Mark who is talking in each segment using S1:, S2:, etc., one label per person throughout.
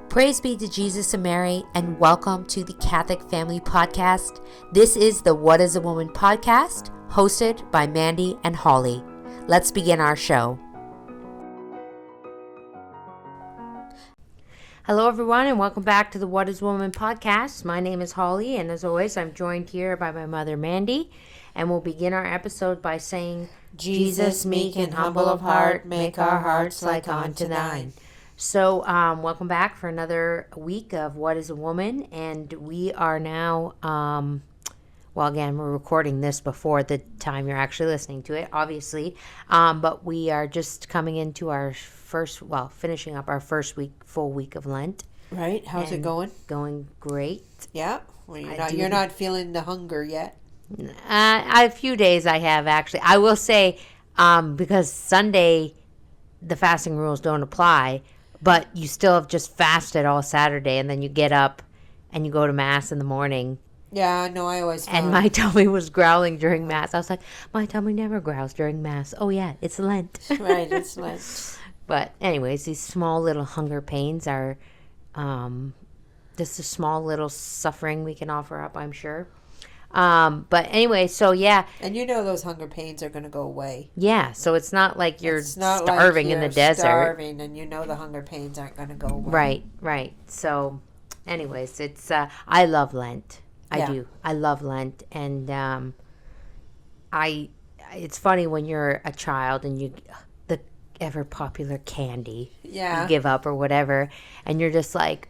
S1: Praise be to Jesus and Mary, and welcome to the Catholic Family Podcast. This is the What is a Woman podcast, hosted by Mandy and Holly. Let's begin our show. Hello, everyone, and welcome back to the What is a Woman podcast. My name is Holly, and as always, I'm joined here by my mother, Mandy, and we'll begin our episode by saying, Jesus, meek and humble of heart, make our hearts like unto thine. So, welcome back for another week of What is a Woman, and we are now, again, we're recording this before the time you're actually listening to it, obviously, but we are just coming into our finishing up our first full week of Lent.
S2: Right, how's it going?
S1: Going great.
S2: Yeah, well, you're not feeling the hunger yet?
S1: A few days I have, actually. I will say, because Sunday, the fasting rules don't apply, but you still have just fasted all Saturday, and then you get up and you go to Mass in the morning.
S2: Yeah, no, I always found.
S1: And my tummy was growling during Mass. I was like, my tummy never growls during Mass. Oh, yeah, it's Lent.
S2: Right, it's Lent.
S1: But anyways, these small little hunger pains are just a small little suffering we can offer up, I'm sure. But anyway, so yeah.
S2: And you know those hunger pains are going to go away.
S1: Yeah, so it's not like you're starving in the desert.
S2: Starving, and you know the hunger pains aren't going to go away.
S1: Right. So anyways, it's I love Lent. I do. I love Lent, and it's funny when you're a child and the ever popular candy you give up or whatever, and you're just like,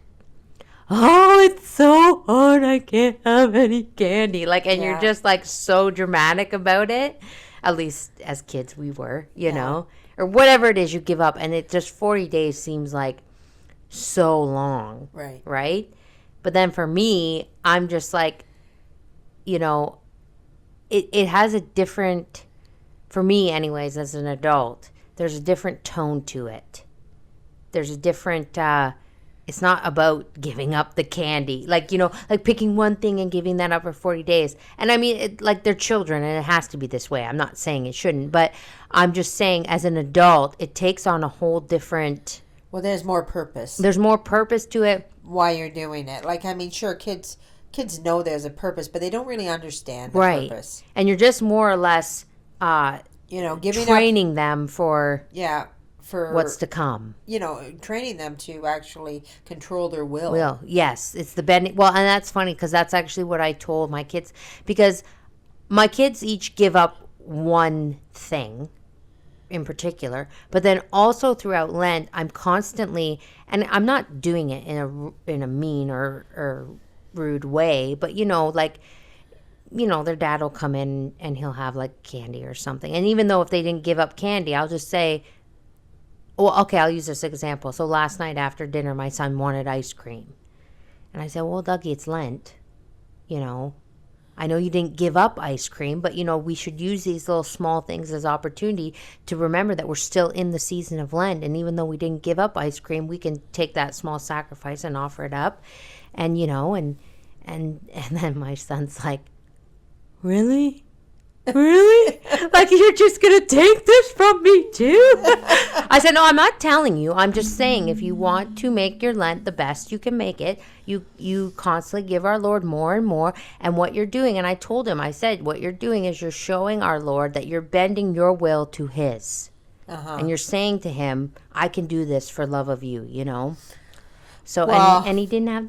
S1: oh, it's so hard, I can't have any candy. You're just like so dramatic about it. At least as kids we were, you know. Or whatever it is you give up, and it just 40 days seems like so long. Right? But then for me, I'm just like, you know, it has a different, for me anyways, as an adult, there's a different tone to it. There's a different, it's not about giving up the candy. Like picking one thing and giving that up for 40 days. And I mean, they're children and it has to be this way. I'm not saying it shouldn't, but I'm just saying as an adult, it takes on a whole different...
S2: Well, there's more purpose.
S1: There's more purpose to it.
S2: Why you're doing it. Sure, kids know there's a purpose, but they don't really understand the purpose.
S1: And you're just more or less, training them for...
S2: Yeah. For
S1: what's to come.
S2: Training them to actually control their will.
S1: Yes. It's the bending. Well, and that's funny because that's actually what I told my kids. Because my kids each give up one thing in particular. But then also throughout Lent, I'm constantly, and I'm not doing it in a mean or rude way, but their dad will come in and he'll have like candy or something. And even though if they didn't give up candy, I'll just say, well, okay, I'll use this example. So last night after dinner, my son wanted ice cream. And I said, well, Dougie, it's Lent. I know you didn't give up ice cream, but, we should use these little small things as opportunity to remember that we're still in the season of Lent. And even though we didn't give up ice cream, we can take that small sacrifice and offer it up. And, and then my son's like, really? Really? You're just going to take this from me too? I said, no, I'm not telling you. I'm just saying if you want to make your Lent the best you can make it, you constantly give our Lord more and more. And what you're doing, and I told him, I said, what you're doing is you're showing our Lord that you're bending your will to his. And you're saying to him, I can do this for love of you, So, well, and he didn't have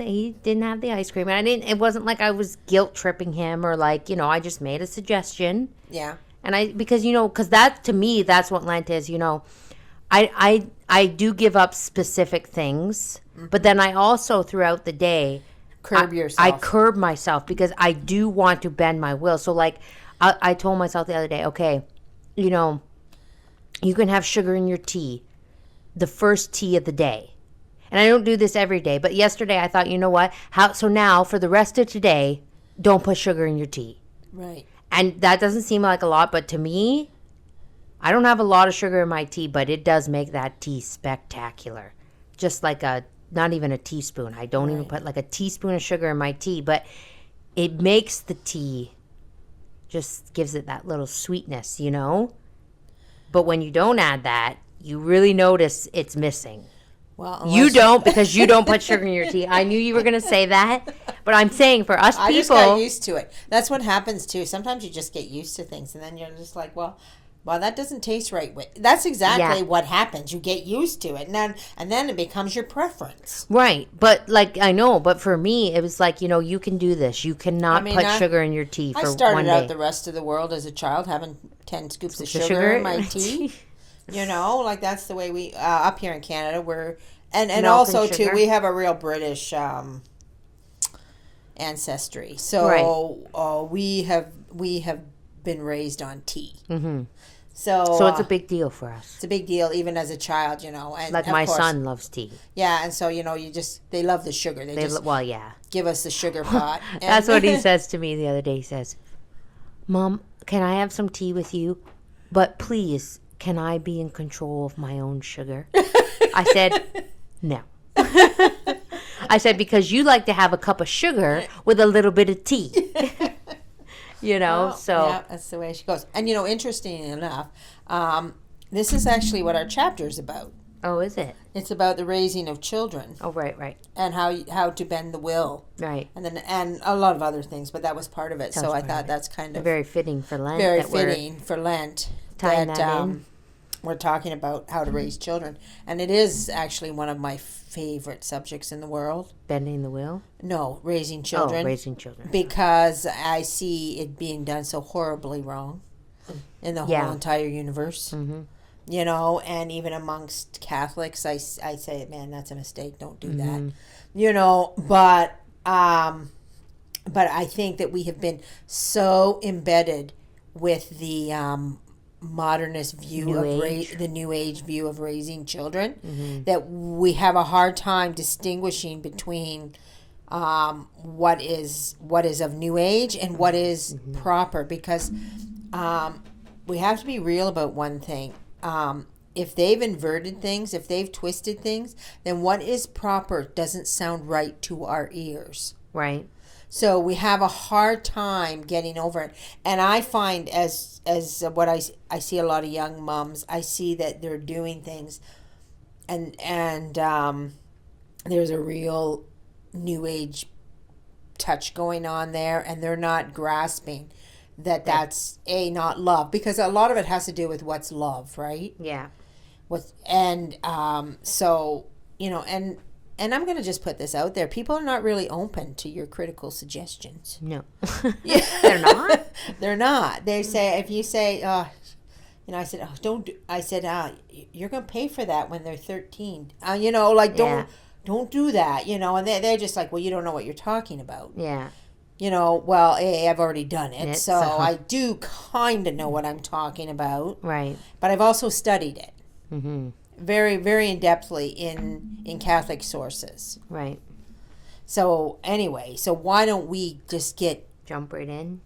S1: the ice cream. And it wasn't like I was guilt tripping him or I just made a suggestion.
S2: Yeah.
S1: And because that, to me, that's what Lent is, I do give up specific things, but then I also throughout the day,
S2: curb yourself.
S1: I curb myself because I do want to bend my will. So I told myself the other day, okay, you can have sugar in your tea, the first tea of the day. And I don't do this every day, but yesterday I thought, you know what? So now for the rest of today, don't put sugar in your tea.
S2: Right.
S1: And that doesn't seem like a lot, but to me, I don't have a lot of sugar in my tea, but it does make that tea spectacular. Just not even a teaspoon. I don't even put a teaspoon of sugar in my tea, but it makes the tea, just gives it that little sweetness, But when you don't add that, you really notice it's missing.
S2: Well,
S1: You
S2: unless
S1: don't, because you don't put sugar in your tea. I knew you were going to say that, but I'm saying for us
S2: I just got
S1: people,
S2: used to it. That's what happens too. Sometimes you just get used to things, and then you're just like, well, that doesn't taste right. That's exactly
S1: Yeah.
S2: what happens. You get used to it, and then it becomes your preference.
S1: right? But like I know, but for me, it was like, you can do this. You cannot
S2: I mean,
S1: put sugar in your tea
S2: I
S1: for
S2: started
S1: one
S2: out
S1: day.
S2: the rest of the world as a child having 10 scoops of
S1: The
S2: sugar in my tea. Like that's the way we up here in Canada we're and
S1: Milk and
S2: also too
S1: sugar.
S2: we have a real British ancestry. So we have been raised on tea.
S1: Mm-hmm.
S2: So
S1: So it's a big deal for us.
S2: it's a big deal even as a child, and
S1: Like
S2: of
S1: my
S2: course,
S1: son loves tea.
S2: yeah, and so they love the sugar. They just
S1: Well, yeah.
S2: give us the sugar pot.
S1: That's what he says to me the other day. He says, "Mom, can I have some tea with you? But please, can I be in control of my own sugar?" I said, "No." I said, "Because you like to have a cup of sugar with a little bit of tea."
S2: Well,
S1: So
S2: yeah, that's the way she goes. And interestingly enough, this is actually what our chapter is about.
S1: oh, is it?
S2: It's about the raising of children
S1: Oh, right.
S2: and how to bend the will,
S1: Right.
S2: and a lot of other things, but that was part of it.
S1: That
S2: So
S1: was
S2: I
S1: part
S2: thought
S1: of it.
S2: that's kind of
S1: Very fitting for Lent.
S2: very
S1: that we're
S2: fitting for Lent.
S1: tying that in.
S2: We're talking about how to raise children, and it is actually one of my favorite subjects in the world.
S1: Bending the will.
S2: No, raising children.
S1: Oh, raising children.
S2: Because I see it being done so horribly wrong in the whole
S1: Yeah.
S2: entire universe.
S1: Mm-hmm.
S2: And even amongst Catholics, I say, man, that's a mistake. Don't do
S1: Mm-hmm.
S2: that. But I think that we have been so embedded with the modernist view the new age view of raising children that we have a hard time distinguishing between what is of new age and what is proper, because we have to be real about one thing. If they've inverted things, if they've twisted things, then what is proper doesn't sound right to our ears.
S1: Right.
S2: So we have a hard time getting over it. And I find as what I see a lot of young moms, I see that they're doing things and there's a real new age touch going on there, and they're not grasping that that's not love, because a lot of it has to do with what's love, right?
S1: Yeah.
S2: And I'm going to just put this out there. People are not really open to your critical suggestions.
S1: No. They're not?
S2: They're not. They say, if you say, I said, you're going to pay for that when they're 13. Don't do that, and they're just like, well, you don't know what you're talking about.
S1: Yeah.
S2: Well, I've already done it.
S1: It's,
S2: so I do kind of know what I'm talking about.
S1: Right.
S2: But I've also studied it.
S1: Mm-hmm.
S2: Very, very in-depthly in Catholic sources.
S1: Right.
S2: So anyway, why don't we just
S1: jump right in?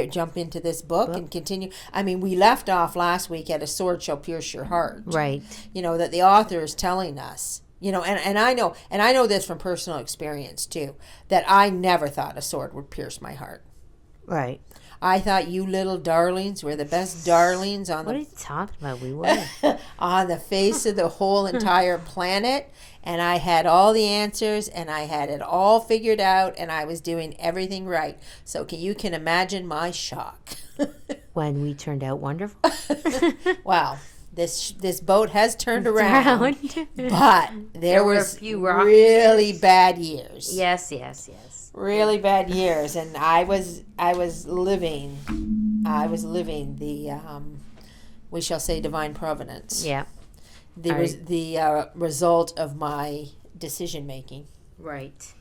S2: Jump into this book and continue. I mean, we left off last week at "A sword shall pierce your heart."
S1: Right.
S2: That the author is telling us. And I know this from personal experience too, that I never thought a sword would pierce my heart.
S1: Right.
S2: I thought you little darlings were the best darlings on
S1: What are you talking about? We were.
S2: on the face of the whole entire planet, and I had all the answers, and I had it all figured out, and I was doing everything right. So you can imagine my shock.
S1: When we turned out wonderful.
S2: Wow. This boat has turned around. But there
S1: were a
S2: was
S1: few rocks.
S2: really bad years.
S1: Yes.
S2: Really bad years, and I was living the we shall say divine providence.
S1: Yeah.
S2: The result of my decision making.
S1: Right.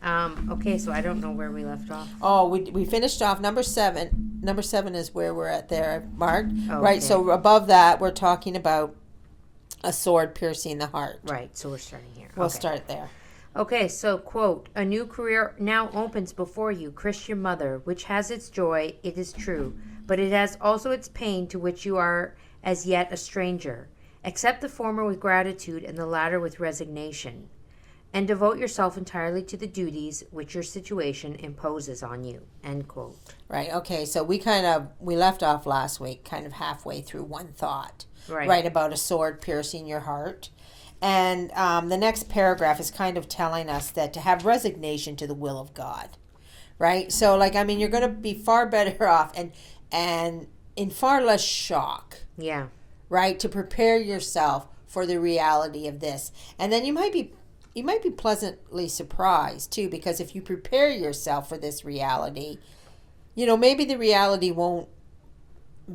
S1: Okay, so I don't know where we left off.
S2: Oh, we finished off number 7. Number 7 is where we're at there, marked.
S1: Okay.
S2: Right, so above that we're talking about a sword piercing the heart.
S1: Right, so we're starting here.
S2: We'll
S1: Okay.
S2: start there.
S1: Okay, so quote, "A new career now opens before you, Christian mother, which has its joy, it is true, but it has also its pain, to which you are as yet a stranger. Accept the former with gratitude and the latter with resignation, and devote yourself entirely to the duties which your situation imposes on you." End quote.
S2: Right, okay, so we left off last week kind of halfway through one thought.
S1: Right.
S2: Right, about a sword piercing your heart. And the next paragraph is kind of telling us that to have resignation to the will of God, right? So, like, I mean, you're going to be far better off and in far less shock,
S1: Yeah.
S2: right? To prepare yourself for the reality of this, and then you might be pleasantly surprised too, because if you prepare yourself for this reality, maybe the reality won't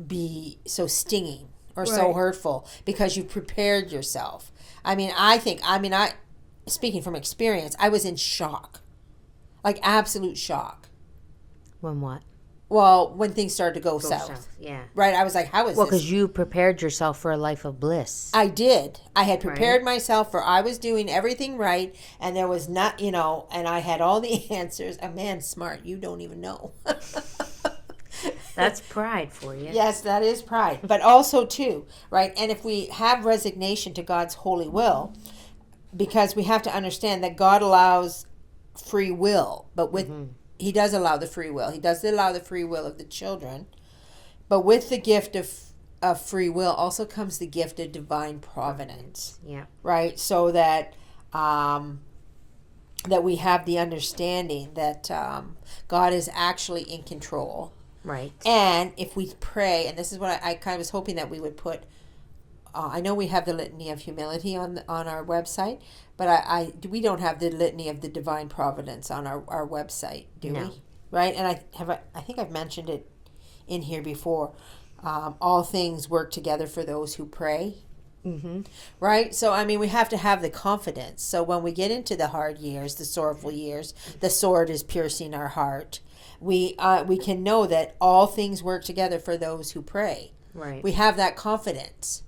S2: be so stinging or so hurtful because you've prepared yourself. I speaking from experience, I was in shock, like absolute shock.
S1: When what?
S2: Well, when things started to go south.
S1: Yeah.
S2: Right? I was like, how is
S1: Well,
S2: this?
S1: because you prepared yourself for a life of bliss.
S2: I did. I had prepared myself for, I was doing everything right, and there was not, and I had all the answers. A man smart, you don't even know.
S1: That's pride for you.
S2: Yes, that is pride. But also, too, right? And if we have resignation to God's holy will, because we have to understand that God allows free will, but He does allow the free will. He does allow the free will of the children. But with the gift of free will also comes the gift of divine providence.
S1: Yeah.
S2: Right? So that that we have the understanding that God is actually in control.
S3: Right.
S2: And if we pray, and this is what I kind of was hoping that we would put, I know we have the litany of humility on our website, but we don't have the litany of the divine providence on our website, do
S3: No.
S2: we? Right? And I think I've mentioned it in here before. All things work together for those who pray.
S3: Mm-hmm.
S2: Right? So, I mean, we have to have the confidence. So when we get into the hard years, the sorrowful years, the sword is piercing our heart. We can know that all things work together for those who pray.
S3: Right.
S2: We have that confidence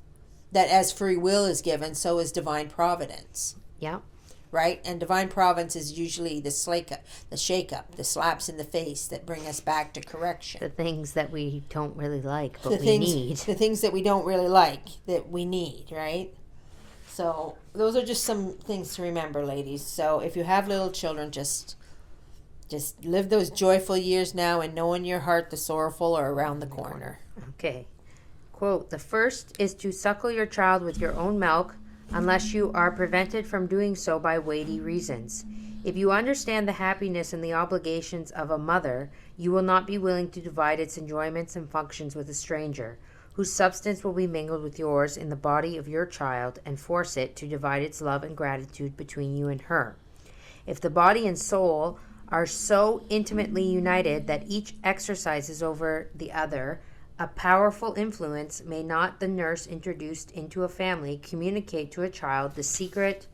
S2: that as free will is given, so is divine providence.
S3: Yeah.
S2: Right? And divine providence is usually the shake-up, the slaps in the face that bring us back to correction.
S3: The things that we don't really like, but
S2: The things that we don't really like, that we need, right? So those are just some things to remember, ladies. So if you have little children, just live those joyful years now and know in your heart the sorrowful are around the corner.
S3: Okay. Quote, "The first is to suckle your child with your own milk, unless you are prevented from doing so by weighty reasons. If you understand the happiness and the obligations of a mother, you will not be willing to divide its enjoyments and functions with a stranger, whose substance will be mingled with yours in the body of your child, and force it to divide its love and gratitude between you and her. If the body and soul are so intimately united that each exercises over the other a powerful influence, may not the nurse introduced into a family communicate to a child the secret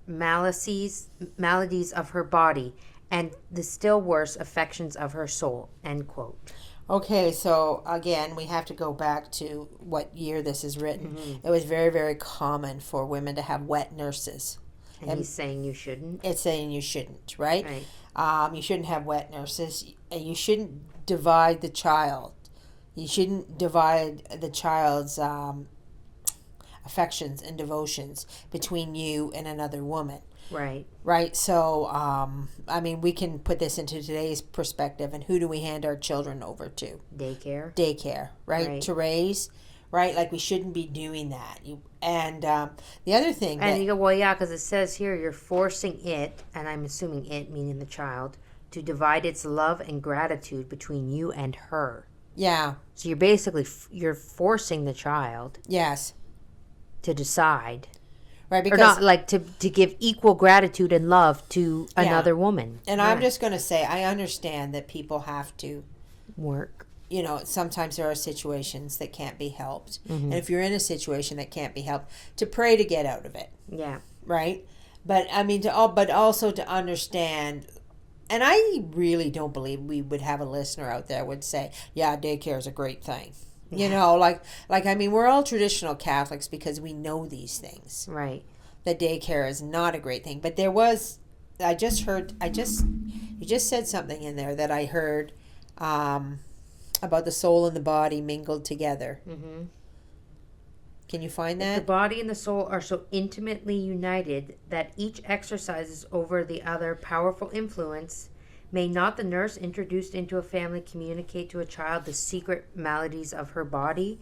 S3: maladies of her body and the still worse affections of her soul?" End quote.
S2: Okay, so again, we have to go back to what year this is written.
S3: Mm-hmm.
S2: It was very, very common for women to have wet nurses.
S3: And he's saying you shouldn't.
S2: It's saying you shouldn't, right?
S3: Right.
S2: You shouldn't have wet nurses. You shouldn't divide the child. You shouldn't divide the child's affections and devotions between you and another woman.
S3: Right.
S2: Right? So, I mean, we can put this into today's perspective. And who do we hand our children over to?
S3: Daycare.
S2: Daycare, right? To raise, right? Like, we shouldn't be doing that. The other thing
S3: And you go, well, yeah, because it says here you're forcing it, and I'm assuming it, meaning the child, to divide its love and gratitude between you and her.
S2: Yeah.
S3: So you're basically, you're forcing the child
S2: Yes.
S3: to decide.
S2: Right, because
S3: Or not, like, to give equal gratitude and love to another woman.
S2: And I'm just going to say, I understand that people have to
S3: work.
S2: You know, sometimes there are situations that can't be helped.
S3: Mm-hmm.
S2: And if you're in a situation that can't be helped, to pray to get out of it.
S3: Yeah.
S2: Right? But I mean, but also to understand, and I really don't believe we would have a listener out there would say, yeah, daycare is a great thing. You know, like I mean, we're all traditional Catholics because we know these things.
S3: Right.
S2: That daycare is not a great thing. But there was, you just said something in there that I heard, about the soul and the body mingled together.
S3: Mm-hmm.
S2: Can you find
S3: If
S2: that?
S3: the body and the soul are so intimately united that each exercises over the other powerful influence, may not the nurse introduced into a family communicate to a child the secret maladies of her body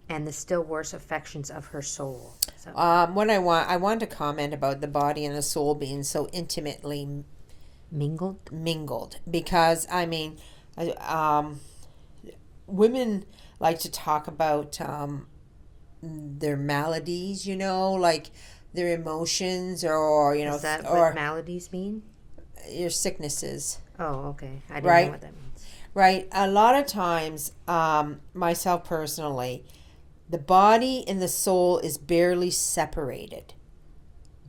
S3: and the still worse affections of her soul. So,
S2: What I want to comment about the body and the soul being so intimately
S3: mingled?
S2: because women like to talk about their maladies, like their emotions, or
S3: Is that
S2: or
S3: what maladies mean?
S2: your sicknesses.
S3: Oh, okay. I didn't
S2: Right.
S3: know what that means.
S2: Right. A lot of times, myself personally, the body and the soul is barely separated.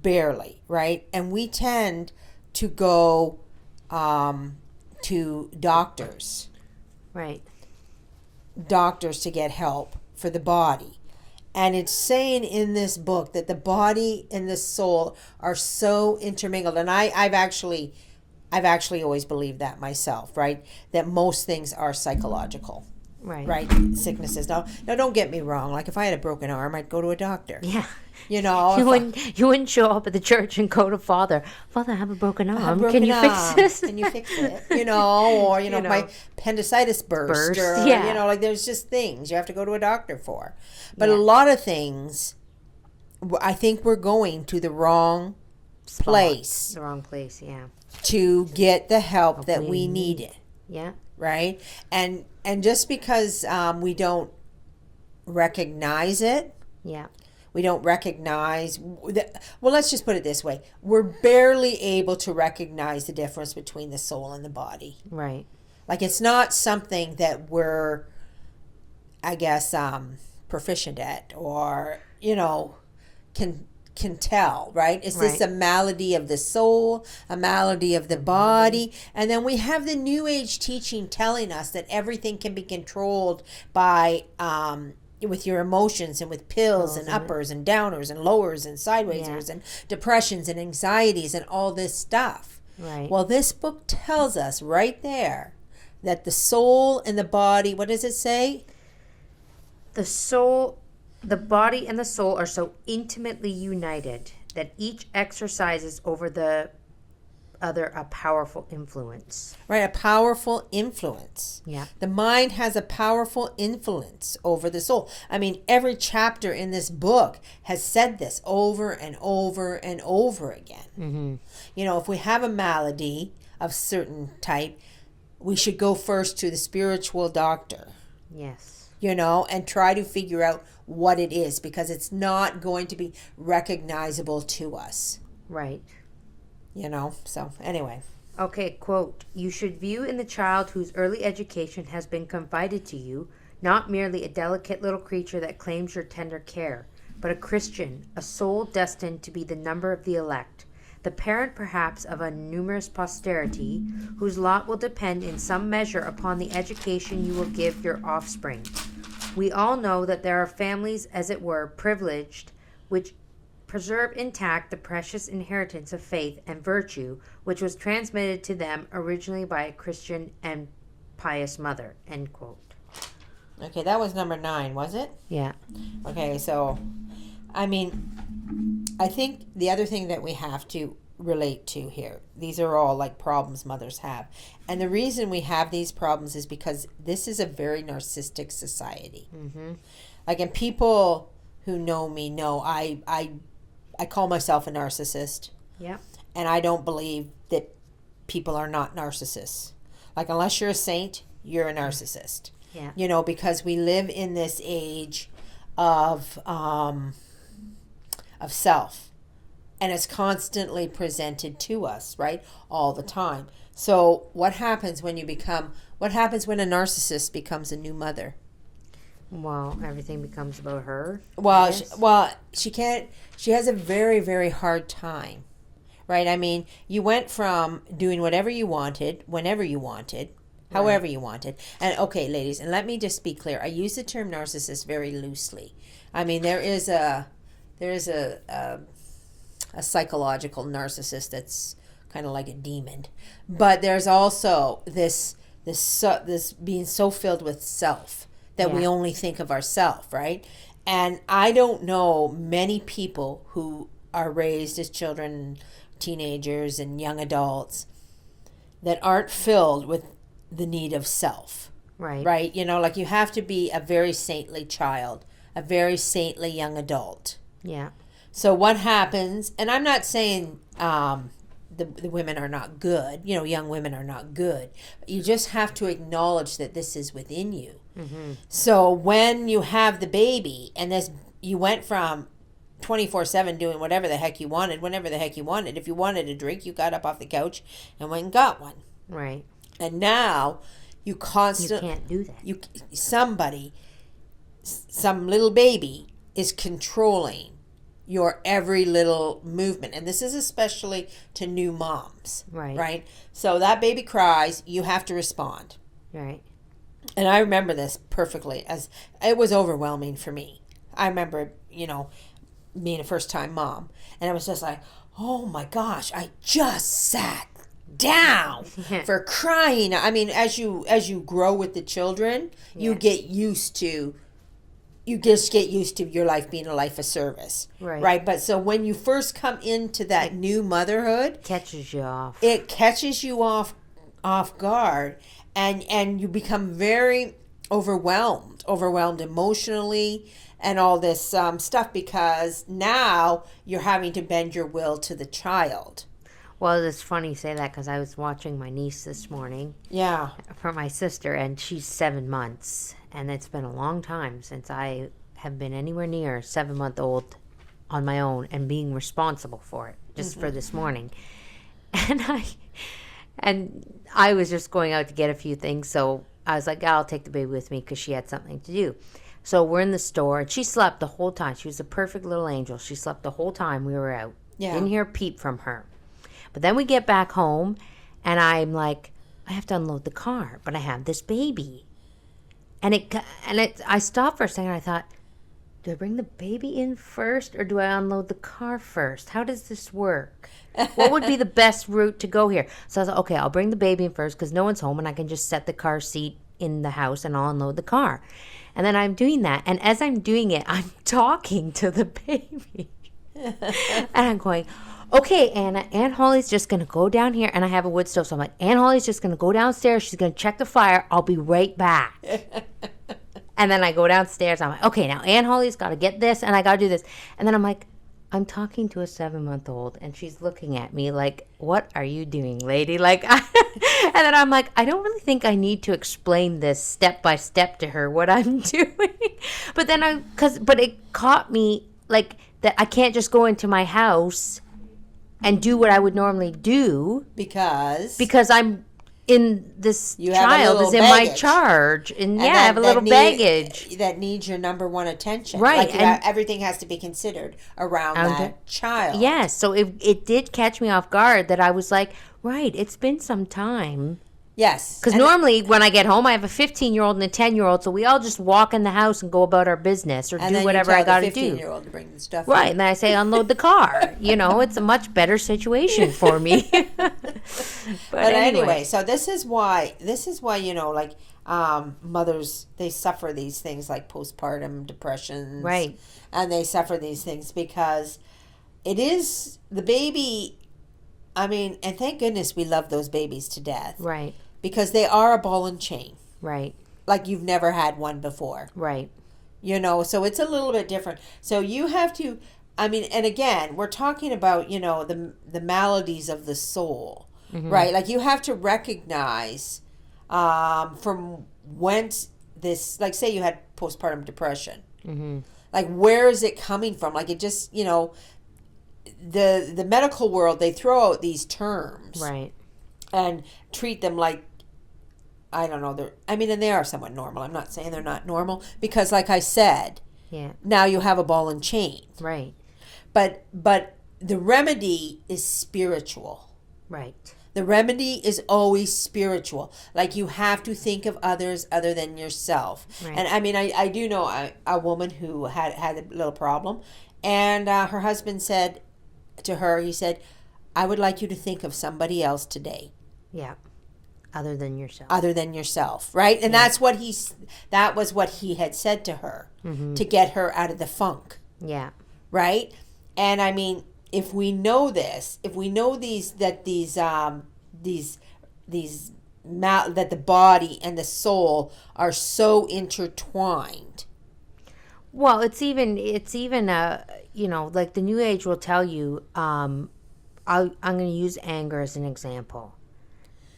S2: Barely, right? And we tend to go to
S3: Right.
S2: doctors to get help for the body. And it's saying in this book that the body and the soul are so intermingled. And I've actually always believed that myself, right? That most things are psychological.
S3: Right.
S2: Sicknesses. Now don't get me wrong. Like if I had a broken arm, I'd go to a doctor.
S3: Yeah.
S2: You know,
S3: You wouldn't show up at the church and go to Father. Father, I have a broken arm. Can you fix this?
S2: Can you fix it? Or if my appendicitis burst, or
S3: yeah.
S2: like there's just things you have to go to a doctor for. But
S3: Yeah.
S2: a lot of things, I think we're going to the wrong place
S3: The wrong place. Yeah.
S2: to get the help that we needed.
S3: Yeah.
S2: Right? And just because we don't recognize it,
S3: Yeah.
S2: we don't recognize that, well, let's just put it this way. We're barely able to recognize the difference between the soul and the body.
S3: Right.
S2: Like it's not something that we're, I guess, proficient at, or, can tell, right? Is this a malady of the soul, a malady of the body? And then we have the New Age teaching telling us that everything can be controlled by with your emotions, and with pills and uppers and downers and lowers and sidewaysers and depressions and anxieties and all this stuff.
S3: Right.
S2: Well, this book tells us right there that the soul and the body, what does it say?
S3: The body and the soul are so intimately united that each exercises over the other a powerful influence.
S2: Right, a powerful influence.
S3: Yeah.
S2: The mind has a powerful influence over the soul. I mean, every chapter in this book has said this over and over and over again.
S3: Mm-hmm.
S2: If we have a malady of certain type, we should go first to the spiritual doctor.
S3: Yes.
S2: And try to figure out what it is, because it's not going to be recognizable to us.
S3: Right.
S2: So anyway.
S3: Okay, quote, "You should view in the child whose early education has been confided to you not merely a delicate little creature that claims your tender care, but a Christian, a soul destined to be the number of the elect, the parent perhaps of a numerous posterity, whose lot will depend in some measure upon the education you will give your offspring. We all know that there are families, as it were, privileged, which preserve intact the precious inheritance of faith and virtue which was transmitted to them originally by a Christian and pious mother." End quote.
S2: Okay, that was number 9, was it?
S3: Yeah.
S2: Okay, so, I think the other thing that we have to relate to here, these are all like problems mothers have. And the reason we have these problems is because this is a very narcissistic society.
S3: Mm-hmm.
S2: Like, and people who know me know I call myself a narcissist.
S3: Yeah.
S2: And I don't believe that people are not narcissists. Like, unless you're a saint, you're a narcissist.
S3: Yeah.
S2: Because we live in this age of self, and it's constantly presented to us, right, all the time. So what happens when a narcissist becomes a new mother?
S3: Well, everything becomes about her.
S2: She can't. She has a very, very hard time, right? I mean, you went from doing whatever you wanted, whenever you wanted, however you wanted. And okay, ladies, and let me just be clear. I use the term narcissist very loosely. I mean, there is a psychological narcissist that's kind of like a demon, but there's also this being so filled with self that we only think of ourselves, right? And I don't know many people who are raised as children, teenagers, and young adults that aren't filled with the need of self.
S3: Right.
S2: Right? Like, you have to be a very saintly child, a very saintly young adult.
S1: Yeah.
S2: So what happens, and I'm not saying the women are not good, young women are not good. You just have to acknowledge that this is within you.
S1: Mm-hmm.
S2: So when you have the baby and you went from 24/7 doing whatever the heck you wanted, whenever the heck you wanted. If you wanted a drink, you got up off the couch and went and got one.
S1: Right.
S2: And now you constantly...
S1: You can't do that.
S2: Some little baby is controlling your every little movement. And this is especially to new moms.
S1: Right.
S2: Right? So that baby cries, you have to respond.
S1: Right.
S2: And I remember this perfectly, as it was overwhelming for me. I remember, being a first-time mom. And I was just like, oh my gosh, I just sat down for crying. I mean, as you grow with the children, you get used to... You just get used to your life being a life of service. Right? But so when you first come into that new motherhood...
S1: Catches you off.
S2: It catches you off guard. And you become very overwhelmed emotionally and all this stuff, because now you're having to bend your will to the child.
S1: Well, it's funny you say that, because I was watching my niece this morning.
S2: Yeah.
S1: For my sister, and she's 7 months. And it's been a long time since I have been anywhere near a 7-month-old on my own and being responsible for it, just for this morning. And I was just going out to get a few things, so I was like, I'll take the baby with me because she had something to do. So we're in the store, and she slept the whole time. She was a perfect little angel. She slept the whole time we were out.
S2: Yeah.
S1: Didn't hear a peep from her. But then we get back home, and I'm like, I have to unload the car, but I have this baby. I stopped for a second. I thought, do I bring the baby in first, or do I unload the car first? How does this work? What would be the best route to go here? So I was like, okay, I'll bring the baby in first because no one's home, and I can just set the car seat in the house and I'll unload the car. And then I'm doing that. And as I'm doing it, I'm talking to the baby. And I'm going, okay, Anna, Aunt Holly's just going to go down here. And I have a wood stove. So I'm like, Aunt Holly's just going to go downstairs. She's going to check the fire. I'll be right back. And then I go downstairs. I'm like, okay, now Aunt Holly's got to get this and I got to do this. And then I'm like, I'm talking to a 7-month-old and she's looking at me like, what are you doing, lady? Like, and then I'm like, I don't really think I need to explain this step by step to her what I'm doing. But then but it caught me like that I can't just go into my house and do what I would normally do because I'm in this child is in
S2: baggage.
S1: My charge, and I have a little baggage
S2: that needs your number one attention.
S1: Right,
S2: like and everything has to be considered around that child.
S1: Yes, so it did catch me off guard that I was like, right, it's been some time.
S2: Yes,
S1: because normally when I get home, I have a 15-year-old and a 10-year-old, so we all just walk in the house and go about our business or do whatever I got to do.
S2: 15-year-old to bring the stuff.
S1: Right,
S2: in.
S1: and then I say unload the car. It's a much better situation for me. but
S2: anyway, so this is why mothers, they suffer these things like postpartum depressions,
S1: right?
S2: And they suffer these things because it is the baby. I mean, and thank goodness we love those babies to death,
S1: right?
S2: Because they are a ball and chain,
S1: right? Like
S2: you've never had one before,
S1: right?
S2: So it's a little bit different. So you have to. I mean, and again, we're talking about the maladies of the soul. Mm-hmm. Right, like you have to recognize from whence this, like say you had postpartum depression, mm-hmm. like where is it coming from? Like it just, the medical world, they throw out these terms,
S1: right,
S2: and treat them like, I don't know, and they are somewhat normal. I'm not saying they're not normal because, like I said,
S1: yeah,
S2: now you have a ball and chain,
S1: right,
S2: but the remedy is spiritual,
S1: right.
S2: The remedy is always spiritual. Like you have to think of others other than yourself. Right. And I mean, I do know a woman who had a little problem. And her husband said to her, he said, I would like you to think of somebody else today.
S1: Yeah. Other than yourself.
S2: Other than yourself. Right? And that was what he had said to her, mm-hmm. to get her out of the funk.
S1: Yeah.
S2: Right? And I mean, if we know this, if we know that the body and the soul are so intertwined.
S1: Well, it's even like the new age will tell you. I'm going to use anger as an example.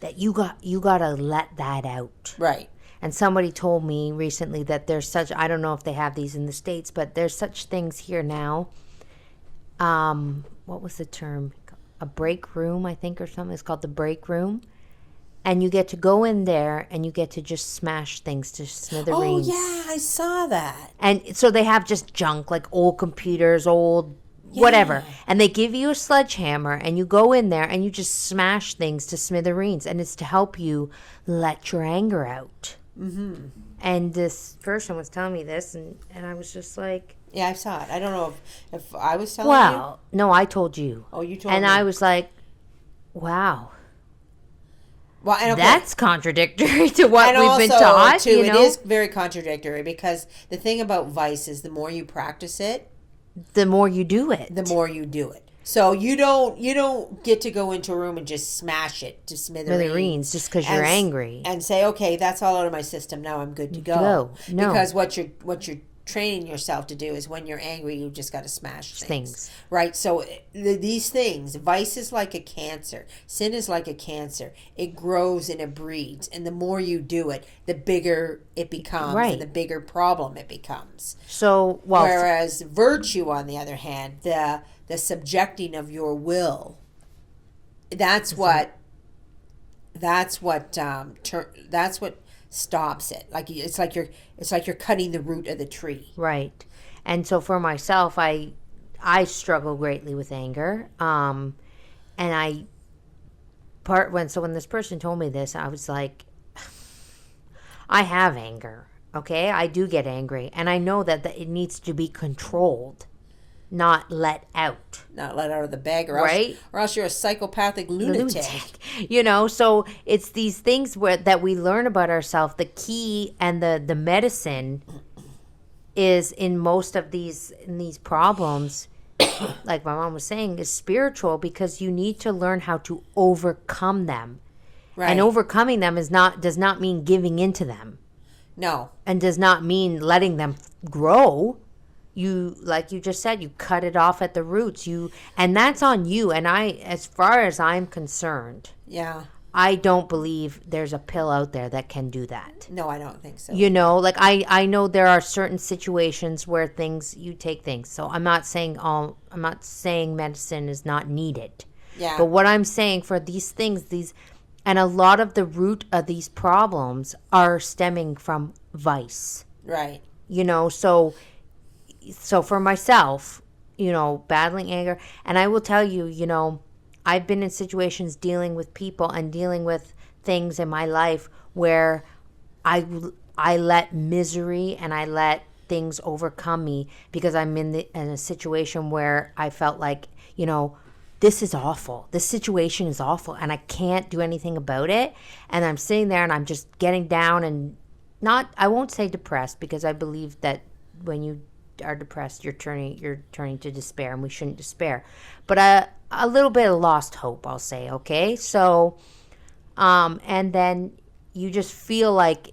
S1: That you got to let that out.
S2: Right.
S1: And somebody told me recently that there's such, I don't know if they have these in the States, but there's such things here now. What was the term? A break room, I think, or something. It's called the break room. And you get to go in there and you get to just smash things to smithereens.
S2: Oh, yeah, I saw that.
S1: And so they have just junk, like old computers, old whatever. And they give you a sledgehammer and you go in there and you just smash things to smithereens. And it's to help you let your anger out. Mm-hmm. And this person was telling me this, and I was just like...
S2: Yeah, I saw it. I don't know if I was telling you.
S1: Well, no, I told you.
S2: Oh, you told me.
S1: And I was like, wow.
S2: Well, and okay.
S1: That's contradictory to what
S2: and
S1: we've been taught.
S2: Too, it is very contradictory because the thing about vice is the more you practice it,
S1: the more you do it.
S2: The more you do it. So you don't get to go into a room and just smash it to smithereens
S1: just because you're angry
S2: and say, okay, that's all out of my system. Now I'm good to go.
S1: No.
S2: Because what you're training yourself to do is when you're angry, you just got to smash things. Right? So these things, vice is like a cancer. Sin is like a cancer. It grows and it breeds. And the more you do it, the bigger it becomes.
S1: Right.
S2: And the bigger problem it becomes.
S1: So,
S2: whereas virtue, on the other hand, the subjecting of your will, that's what stops it. Like it's like you're cutting the root of the tree.
S1: Right. And so for myself, I struggle greatly with anger. And when this person told me this, I was like, I have anger. Okay, I do get angry, and I know that it needs to be controlled, not let out.
S2: Not let out of the bag, or
S1: right?
S2: Else you're a psychopathic lunatic.
S1: So it's these things that we learn about ourselves. The key and the medicine is in most of these problems, like my mom was saying, is spiritual, because you need to learn how to overcome them. Right. And overcoming them does not mean giving into them.
S2: No.
S1: And does not mean letting them grow. You, like you just said, you cut it off at the roots. And that's on you. And as far as I'm concerned,
S2: yeah,
S1: I don't believe there's a pill out there that can do that.
S2: No, I don't think so.
S1: Like I know there are certain situations where you take things. So I'm not saying medicine is not needed.
S2: Yeah.
S1: But what I'm saying for these things, and a lot of the root of these problems are stemming from vice.
S2: Right.
S1: So for myself, battling anger, and I will tell you, I've been in situations dealing with people and dealing with things in my life where I let misery and I let things overcome me because I'm in a situation where I felt like, this is awful. This situation is awful and I can't do anything about it. And I'm sitting there and I'm just getting down and I won't say depressed, because I believe that when you are depressed, you're turning to despair, and we shouldn't despair. But a little bit of lost hope, I'll say, okay? So, and then you just feel like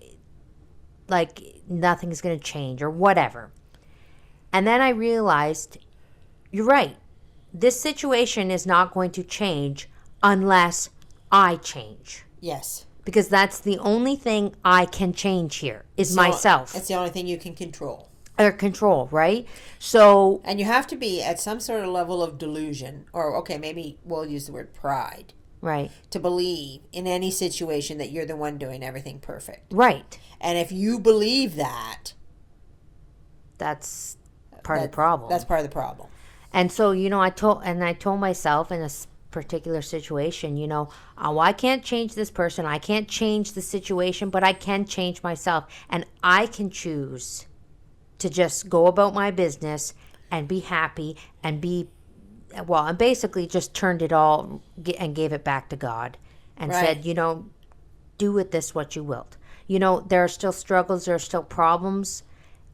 S1: nothing's going to change or whatever. And then I realized, you're right. This situation is not going to change unless I change.
S2: Yes.
S1: Because that's the only thing I can change here is myself.
S2: It's the only thing you can control.
S1: Or control, right? So...
S2: And you have to be at some sort of level of delusion, or, okay, maybe we'll use the word pride.
S1: Right.
S2: To believe in any situation that you're the one doing everything perfect.
S1: Right.
S2: And if you believe that...
S1: That's part of the problem.
S2: That's part of the problem.
S1: And so, I told myself in a particular situation, I can't change this person, I can't change the situation, but I can change myself, and I can choose to just go about my business and be happy and and basically just turned it all and gave it back to God and said, do with this what you wilt. There are still struggles, there are still problems,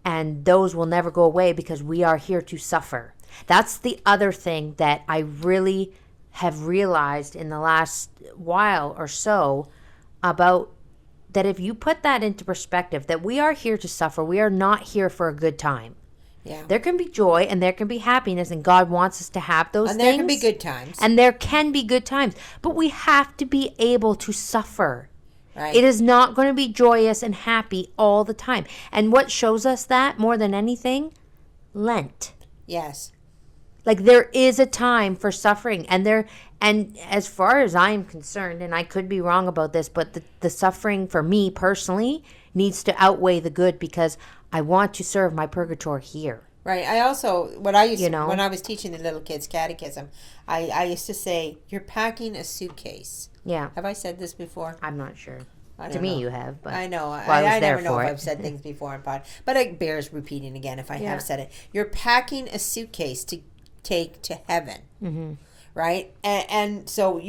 S1: and those will never go away because we are here to suffer. That's the other thing that I really have realized in the last while or so, about that if you put that into perspective, that we are here to suffer, we are not here for a good time.
S2: Yeah.
S1: There can be joy and there can be happiness, and God wants us to have those
S2: And
S1: things.
S2: there can be good times.
S1: And there can be good times. But we have to be able to suffer.
S2: Right.
S1: It is not going to be joyous and happy all the time. And what shows us that more than anything? Lent.
S2: Yes.
S1: Like, there is a time for suffering, and as far as I'm concerned, and I could be wrong about this, but the suffering for me personally needs to outweigh the good, because I want to serve my purgatory here.
S2: Right. I also, when I was teaching the little kids catechism, I used to say, you're packing a suitcase.
S1: Yeah.
S2: Have I said this before?
S1: I'm not sure.
S2: I
S1: To
S2: don't
S1: me,
S2: know.
S1: you have, but
S2: I know.
S1: Well, I was
S2: I
S1: there
S2: never know
S1: for
S2: if
S1: it.
S2: I've said things before in pod, but it bears repeating again if I
S1: Yeah.
S2: have said it. You're packing a suitcase to take to heaven, right? And so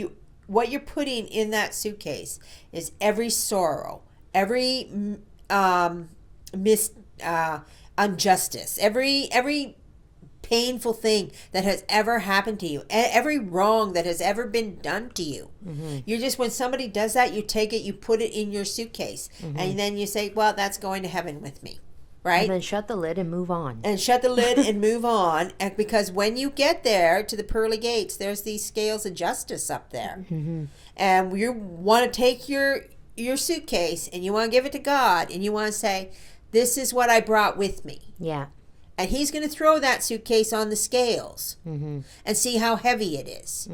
S2: what you're putting in that suitcase is every sorrow, every injustice, every painful thing that has ever happened to you, every wrong that has ever been done to you. You're just, when somebody does that, you take it, you put it in your suitcase, and then you say, well, that's going to heaven with me, right?
S1: And then shut the lid and move on.
S2: And shut the lid and move on. And because when you get there to the pearly gates, there's these scales of justice up there. And you want to take your suitcase and you want to give it to God, and you want to say, this is what I brought with me.
S1: Yeah.
S2: And he's going to throw that suitcase on the scales and see how heavy it is.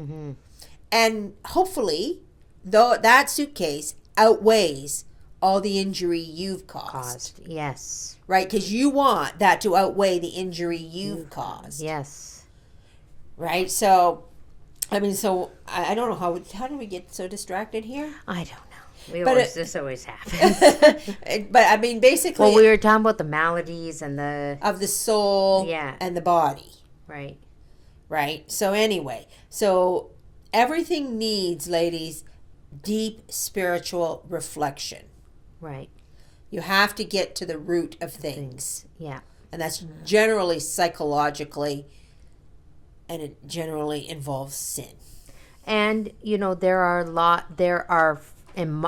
S2: And hopefully, though, that suitcase outweighs all the injury you've caused.
S1: Yes.
S2: Right? Because you want that to outweigh the injury you've caused.
S1: Yes.
S2: Right? So, I mean, I don't know how do we get so distracted here?
S1: I don't know. This always happens.
S2: But I mean, basically,
S1: Well, we were talking about the maladies and
S2: of the soul and the body.
S1: Right.
S2: Right? So anyway, everything needs, ladies, deep spiritual reflection.
S1: Right.
S2: You have to get to the root of things.
S1: Yeah.
S2: And that's generally psychologically, and it generally involves sin.
S1: And,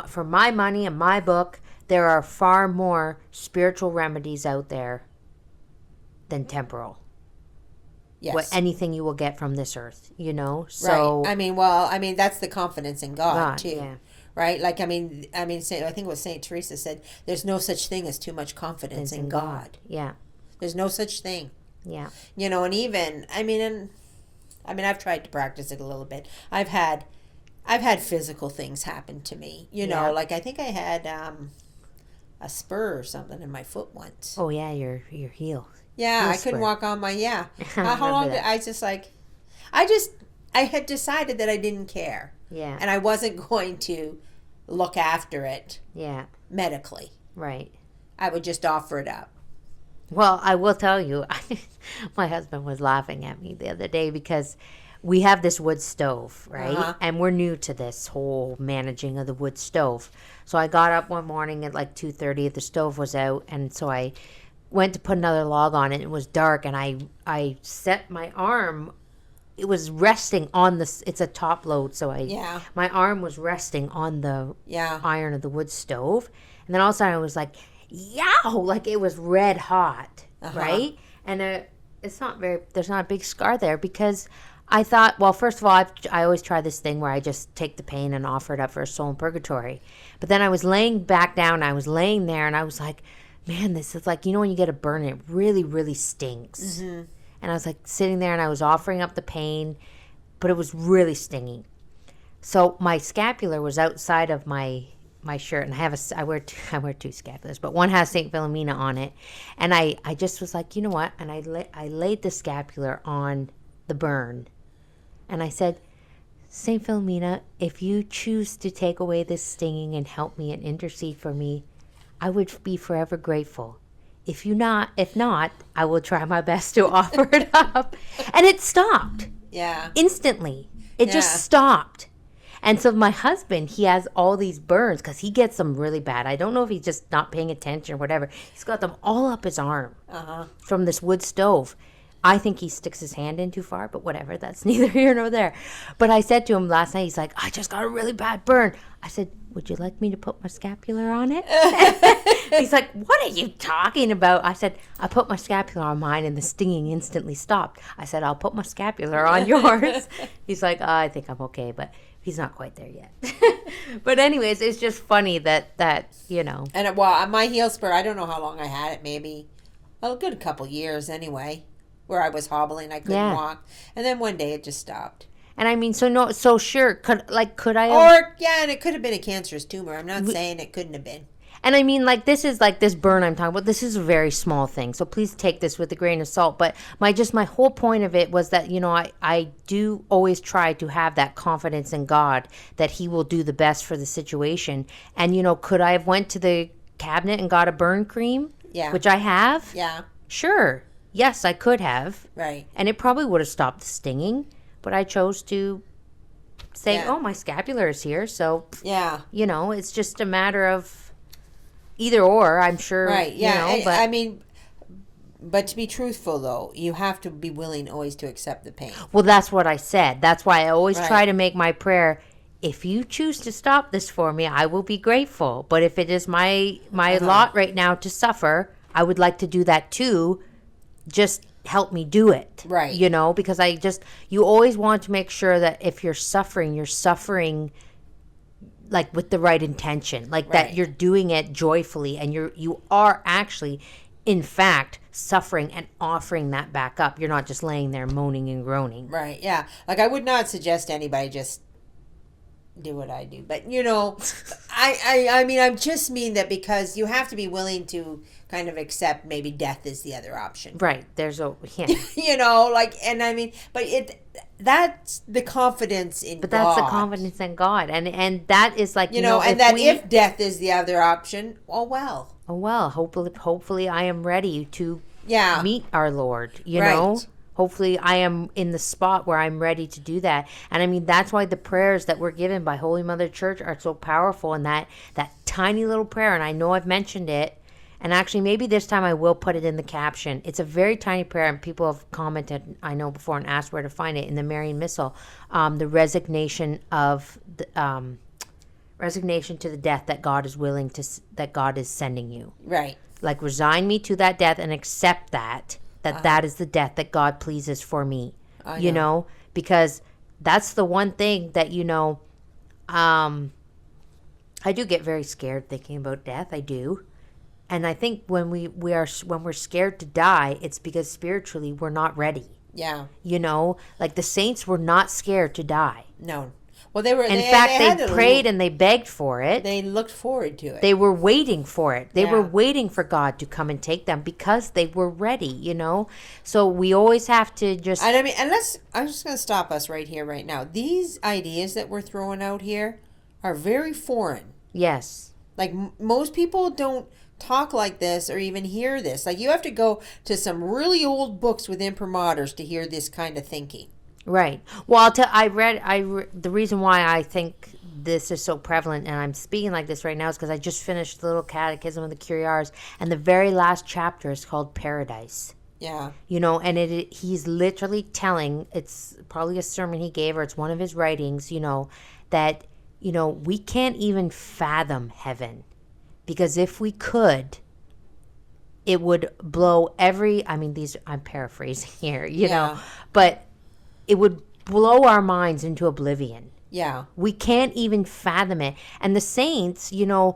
S1: for my money and my book, there are far more spiritual remedies out there than temporal.
S2: Yes.
S1: Anything you will get from this earth, So,
S2: right. I mean, that's the confidence in God too.
S1: Yeah.
S2: Right? Like, I think it was St. Teresa said, there's no such thing as too much confidence in God.
S1: Yeah.
S2: There's no such thing.
S1: Yeah.
S2: And even, I've tried to practice it a little bit. I've had physical things happen to me. Like I think I had a spur or something in my foot once.
S1: Oh yeah, your heel.
S2: Yeah, I couldn't walk on my How long did I had decided that I didn't care.
S1: Yeah.
S2: And I wasn't going to look after it.
S1: Yeah.
S2: Medically.
S1: Right.
S2: I would just offer it up.
S1: Well, I will tell you, my husband was laughing at me the other day because we have this wood stove, right?
S2: Uh-huh.
S1: And we're new to this whole managing of the wood stove. So I got up one morning at like 2:30, the stove was out, and so I went to put another log on it. It was dark, and I set my arm. It was resting on it's a top load, so my arm was resting on the iron of the wood stove. And then all of a sudden I was like, yow, like it was red hot, right? And there's not a big scar there because I thought, well, first of all, I always try this thing where I just take the pain and offer it up for a soul in purgatory. But then I was laying back down, I was laying there, and I was like, man, this is like, when you get a burn, it really, really stinks. Mm-hmm. And I was like sitting there and I was offering up the pain, but it was really stinging. So my scapular was outside of my shirt, and I wear two scapulars, but one has St. Philomena on it. And I just was like, you know what? And I laid the scapular on the burn. And I said, St. Philomena, if you choose to take away this stinging and help me and intercede for me, I would be forever grateful. If not, I will try my best to offer it up. And it stopped.
S2: Yeah.
S1: Instantly. It just stopped. And so my husband, he has all these burns because he gets them really bad. I don't know if he's just not paying attention or whatever. He's got them all up his arm from this wood stove. I think he sticks his hand in too far, but whatever. That's neither here nor there. But I said to him last night, he's like, I just got a really bad burn. I said, would you like me to put my scapular on it? He's like, what are you talking about? I said, I put my scapular on mine and the stinging instantly stopped. I said, I'll put my scapular on yours. He's like, I think I'm okay, but he's not quite there yet. But anyways, it's just funny that you know.
S2: And well, my heel spur, I don't know how long I had it, maybe a good couple years anyway, where I was hobbling, I couldn't walk. And then one day it just stopped.
S1: And I mean, so sure, could I have,
S2: Or, yeah, and it could have been a cancerous tumor. I'm not saying it couldn't have been.
S1: and I mean, like, this is like this burn I'm talking about. This is a very small thing, so please take this with a grain of salt. But my whole point of it was that, you know, I do always try to have that confidence in God that He will do the best for the situation. And, you know, could I have went to the cabinet and got a burn cream?
S2: Yeah.
S1: Which I have?
S2: Yeah.
S1: Sure. Yes, I could have.
S2: Right.
S1: And it probably would have stopped the stinging. But I chose to say, oh, my scapular is here. So,
S2: yeah,
S1: you know, it's just a matter of either or, I'm sure.
S2: right. Yeah.
S1: You know, but
S2: I mean, but to be truthful, though, you have to be willing always to accept the pain.
S1: well, that's what I said. That's why I always
S2: Right.
S1: try to make my prayer. If you choose to stop this for me, I will be grateful. But if it is my lot right now to suffer, I would like to do that too. Just help me do it.
S2: Right.
S1: You know, because you always want to make sure that if you're suffering like with the right intention, like that
S2: Right.
S1: you're doing it joyfully, and you are actually, in fact, suffering and offering that back up. You're not just laying there moaning and groaning.
S2: Right. Yeah. Like, I would not suggest anybody just do what I do. But, you know, I mean, I just mean that because you have to be willing to kind of accept maybe death is the other option.
S1: Right. There's a
S2: You know, like, and I mean, but that's the confidence in
S1: But that's
S2: God.
S1: the confidence in God, and that is like,
S2: You know, and if death is the other option, oh well.
S1: hopefully I am ready to
S2: Yeah.
S1: meet our Lord. You
S2: Right.
S1: know, hopefully I am in the spot where I'm ready to do that. And I mean, that's why the prayers that were given by Holy Mother Church are so powerful. And that tiny little prayer, and I know I've mentioned it. And actually, maybe this time I will put it in the caption. It's a very tiny prayer, and people have commented, I know, before and asked where to find it in the Marian Missal. The resignation to the death that God is that God is sending you.
S2: Right.
S1: Like, resign me to that death and accept that is the death that God pleases for me. You know, because that's the one thing that, you know, I do get very scared thinking about death. I do. And I think when we're scared to die, it's because spiritually we're not ready.
S2: Yeah.
S1: You know, like the saints were not scared to die.
S2: No. Well, they were.
S1: In fact, they prayed and they begged for it.
S2: They looked forward to it.
S1: They were waiting for it. They
S2: Yeah.
S1: were waiting for God to come and take them because they were ready, you know? So we always have to just...
S2: And I mean, I'm just going to stop us right here, right now. These ideas that we're throwing out here are very foreign.
S1: Yes.
S2: Like, most people don't talk like this or even hear this. Like, you have to go to some really old books with imprimaturs to hear this kind of thinking.
S1: Right. Well, the reason why I think this is so prevalent, and I'm speaking like this right now, is because I just finished the little Catechism of the Curiars, and the very last chapter is called Paradise.
S2: Yeah.
S1: You know, and he's literally telling, it's probably a sermon he gave, or it's one of his writings, you know, that, you know, we can't even fathom heaven. Because if we could, it would blow I'm paraphrasing here, you know, but it would blow our minds into oblivion.
S2: Yeah.
S1: We can't even fathom it. And the saints, you know,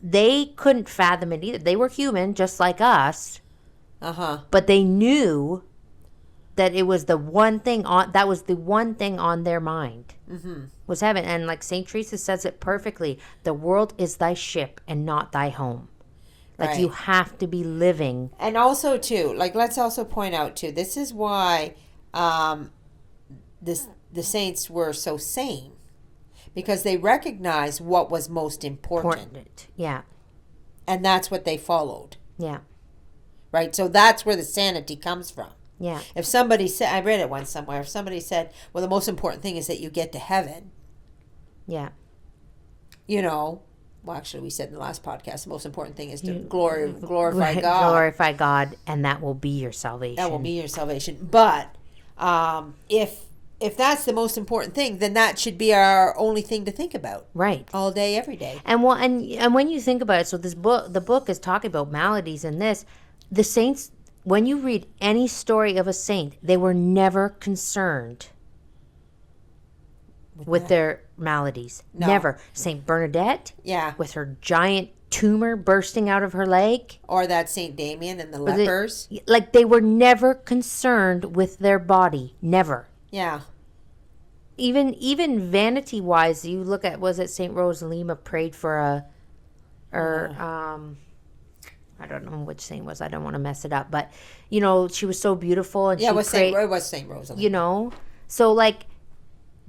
S1: they couldn't fathom it either. They were human, just like us. But they knew that it was the one thing on their mind. Was heaven. And like St. Teresa says it perfectly, the world is thy ship and not thy home. Like,
S2: Right.
S1: you have to be living.
S2: And also, too, like, let's also point out, too, this is why the saints were so sane. Because they recognized what was most important.
S1: Yeah.
S2: And that's what they followed.
S1: Yeah.
S2: Right? So that's where the sanity comes from.
S1: Yeah.
S2: If somebody said, I read it once somewhere, if somebody said, well, the most important thing is that you get to heaven,
S1: Yeah.
S2: you know, well, actually, we said in the last podcast, the most important thing is to glorify God.
S1: Glorify God, and that will be your salvation.
S2: That will be your salvation. But if if that's the most important thing, then that should be our only thing to think about.
S1: Right.
S2: All day, every day.
S1: And when you think about it, so the book is talking about maladies, and the saints, when you read any story of a saint, they were never concerned with their maladies.
S2: No.
S1: Never. Saint Bernadette,
S2: Yeah.
S1: with her giant tumor bursting out of her leg.
S2: Or that Saint Damien and the lepers.
S1: Like, they were never concerned with their body. Never.
S2: Yeah.
S1: Even vanity wise, you look at, was it Saint Rosalima prayed for I don't know which saint was. I don't want to mess it up, but she was so beautiful, and
S2: Yeah,
S1: she
S2: it was Saint Rosalie.
S1: So like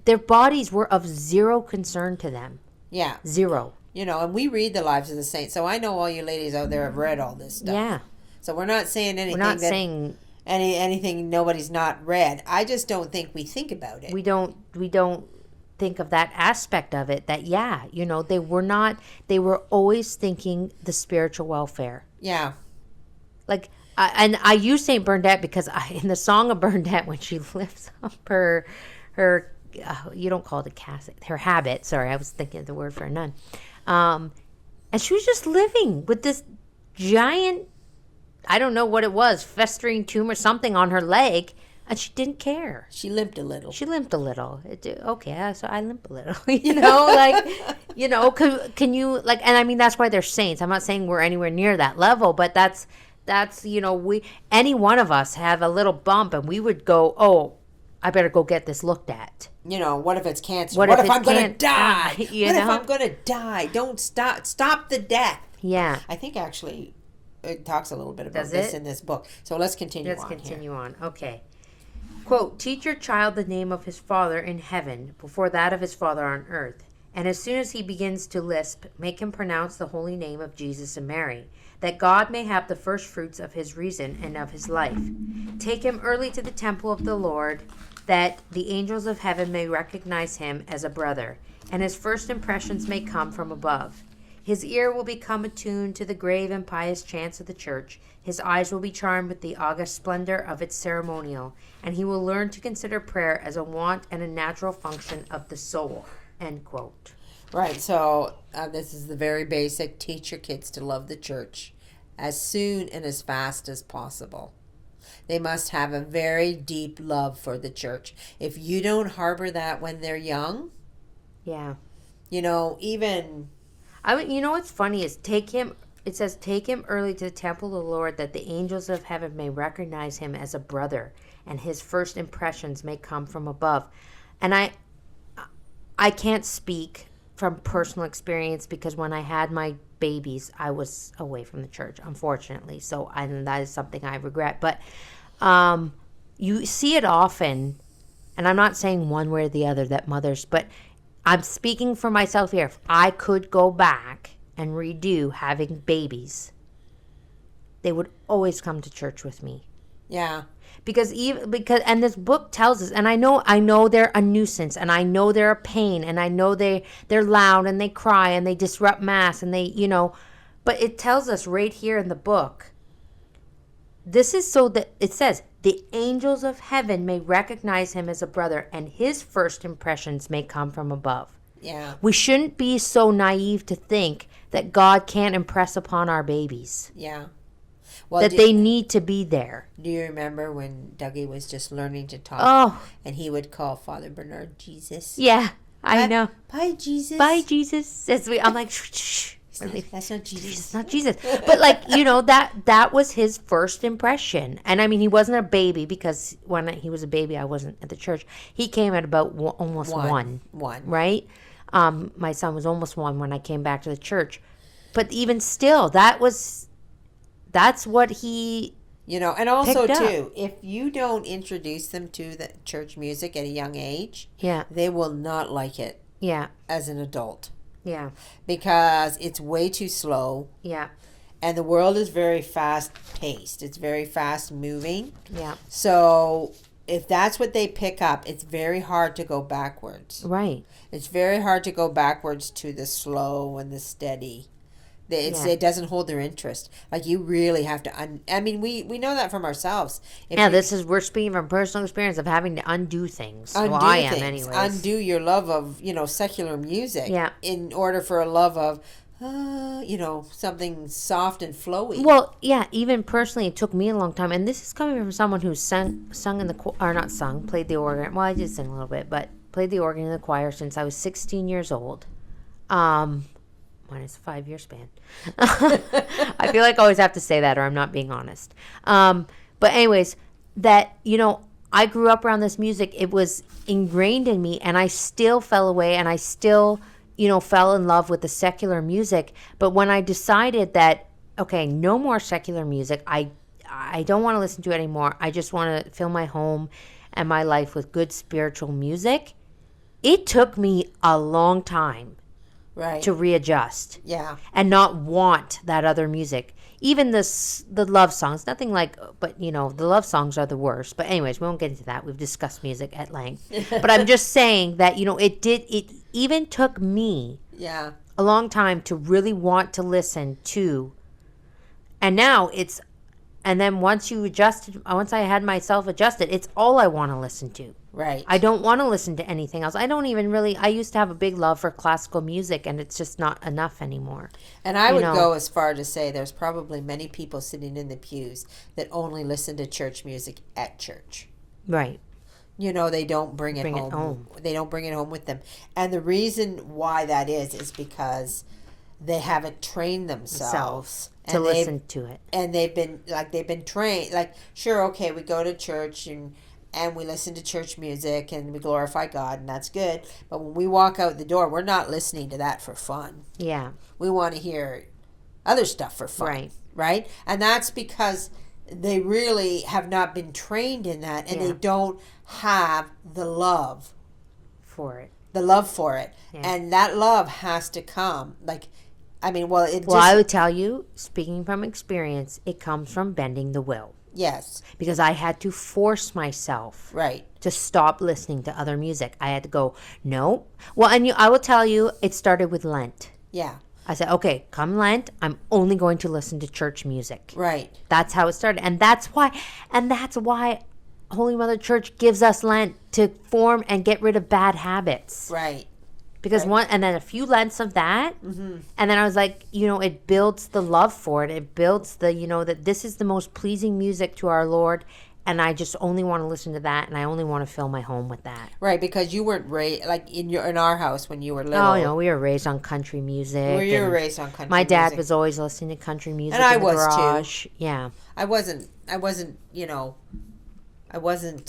S1: their bodies were of zero concern to them.
S2: Yeah.
S1: Zero.
S2: And we read the lives of the saints, so I know all you ladies out there have read all this stuff.
S1: Yeah.
S2: So we're not saying anything.
S1: We're not saying
S2: anything nobody's not read. I just don't think we think about it.
S1: We don't think of that aspect of it. That they were always thinking the spiritual welfare.
S2: Yeah.
S1: Like, I use Saint Bernadette because in the Song of Bernadette, when she lifts up her you don't call it a cassock, her habit. Sorry, I was thinking of the word for a nun. And she was just living with this giant, I don't know what it was, festering tumor, something on her leg, and she didn't care.
S2: She limped a little.
S1: Okay, so I limp a little. Can you, like, and I mean, that's why they're saints. I'm not saying we're anywhere near that level, but that's any one of us have a little bump, and we would go, oh, I better go get this looked at.
S2: What if it's cancer?
S1: What if I'm
S2: going to die?
S1: If
S2: I'm going to die? Don't stop the death.
S1: Yeah.
S2: I think actually it talks a little bit about this in this book. So let's continue
S1: on. Okay. Quote, teach your child the name of his father in heaven before that of his father on earth. And as soon as he begins to lisp, make him pronounce the holy name of Jesus and Mary, that God may have the first fruits of his reason and of his life. Take him early to the temple of the Lord, that the angels of heaven may recognize him as a brother, and his first impressions may come from above. His ear will become attuned to the grave and pious chants of the church. His eyes will be charmed with the august splendor of its ceremonial, and he will learn to consider prayer as a want and a natural function of the soul. End quote.
S2: Right, so this is the very basic. Teach your kids to love the church as soon and as fast as possible. They must have a very deep love for the church. If you don't harbor that when they're young,
S1: yeah,
S2: even...
S1: what's funny is it says, take him early to the temple of the Lord, that the angels of heaven may recognize him as a brother, and his first impressions may come from above. And I can't speak from personal experience, because when I had my babies, I was away from the church, unfortunately. So that is something I regret. But you see it often, and I'm not saying one way or the other that mothers, but I'm speaking for myself here. If I could go back and redo having babies, they would always come to church with me.
S2: Yeah.
S1: Because and this book tells us, and I know they're a nuisance, and I know they're a pain, and I know they're loud, and they cry, and they disrupt mass, and they, but it tells us right here in the book, this is so that it says the angels of heaven may recognize him as a brother, and his first impressions may come from above.
S2: Yeah.
S1: We shouldn't be so naive to think that God can't impress upon our babies.
S2: Yeah.
S1: Well, they need to be there.
S2: Do you remember when Dougie was just learning to talk?
S1: Oh.
S2: And he would call Father Bernard Jesus?
S1: Yeah, I know.
S2: Bye, Jesus.
S1: Bye, Jesus. I'm like, shh.
S2: That's not Jesus.
S1: It's not Jesus. But that was his first impression. And I mean, he wasn't a baby, because when he was a baby, I wasn't at the church. He came at about almost one. Right? My son was almost 1 when I came back to the church. But even still, that's what he
S2: and also too, if you don't introduce them to the church music at a young age, they will not like it.
S1: Yeah.
S2: As an adult.
S1: Yeah.
S2: Because it's way too slow.
S1: Yeah.
S2: And the world is very fast paced. It's very fast moving.
S1: Yeah.
S2: So if that's what they pick up, it's very hard to go backwards.
S1: Right.
S2: It's very hard to go backwards to the slow and the steady. It doesn't hold their interest. Like, you really have to I mean, we know that from ourselves.
S1: We're speaking from personal experience of having to undo things.
S2: Undo
S1: well, I am
S2: things.
S1: anyways.
S2: Undo your love of, secular music.
S1: Yeah.
S2: In order for a love of, something soft and flowy.
S1: Well, yeah, even personally, it took me a long time. And this is coming from someone who's sung in the, or not sung, played the organ. Well, I did sing a little bit, but played the organ in the choir since I was 16 years old. Minus a 5-year span. I feel like I always have to say that or I'm not being honest. But anyways, that, I grew up around this music. It was ingrained in me and I still fell away and I still, fell in love with the secular music. But when I decided that, okay, no more secular music, I don't want to listen to it anymore. I just want to fill my home and my life with good spiritual music. It took me a long time.
S2: Right.
S1: To readjust.
S2: Yeah.
S1: And not want that other music. Even the love songs, nothing like, but the love songs are the worst. But anyways, we won't get into that. We've discussed music at length. But I'm just saying that, it even took me a long time to really want to listen to. And now and then once I had myself adjusted, it's all I want to listen to.
S2: Right.
S1: I don't want to listen to anything else. I used to have a big love for classical music and it's just not enough anymore.
S2: And I would go as far to say there's probably many people sitting in the pews that only listen to church music at church.
S1: Right.
S2: They don't bring it home. They don't bring it home with them. And the reason why that is because they haven't trained themselves
S1: to listen to it.
S2: And they've been trained. Like, sure, okay, we go to church and we listen to church music and we glorify God, and that's good. But when we walk out the door, we're not listening to that for fun.
S1: Yeah.
S2: We want to hear other stuff for fun.
S1: Right.
S2: Right? And that's because they really have not been trained in that, and they don't have the love
S1: for it.
S2: Yeah. And that love has to come. I
S1: would tell you, speaking from experience, it comes from bending the will.
S2: Yes.
S1: Because I had to force myself to stop listening to other music. I had to go, no. Well, and I will tell you, it started with Lent.
S2: Yeah.
S1: I said, okay, come Lent, I'm only going to listen to church music.
S2: Right.
S1: That's how it started. And that's why Holy Mother Church gives us Lent to form and get rid of bad habits.
S2: Right.
S1: Because and then a few Lents of that, and then I was like, it builds the love for it. It builds the, that this is the most pleasing music to our Lord, and I just only want to listen to that, and I only want to fill my home with that.
S2: Right, because you weren't raised, in our house when you were little.
S1: Oh, no, we were raised on country music.
S2: You were raised on country music.
S1: My dad was always listening to country music
S2: and
S1: in the garage.
S2: Too.
S1: Yeah.
S2: I wasn't, I wasn't.
S1: I wasn't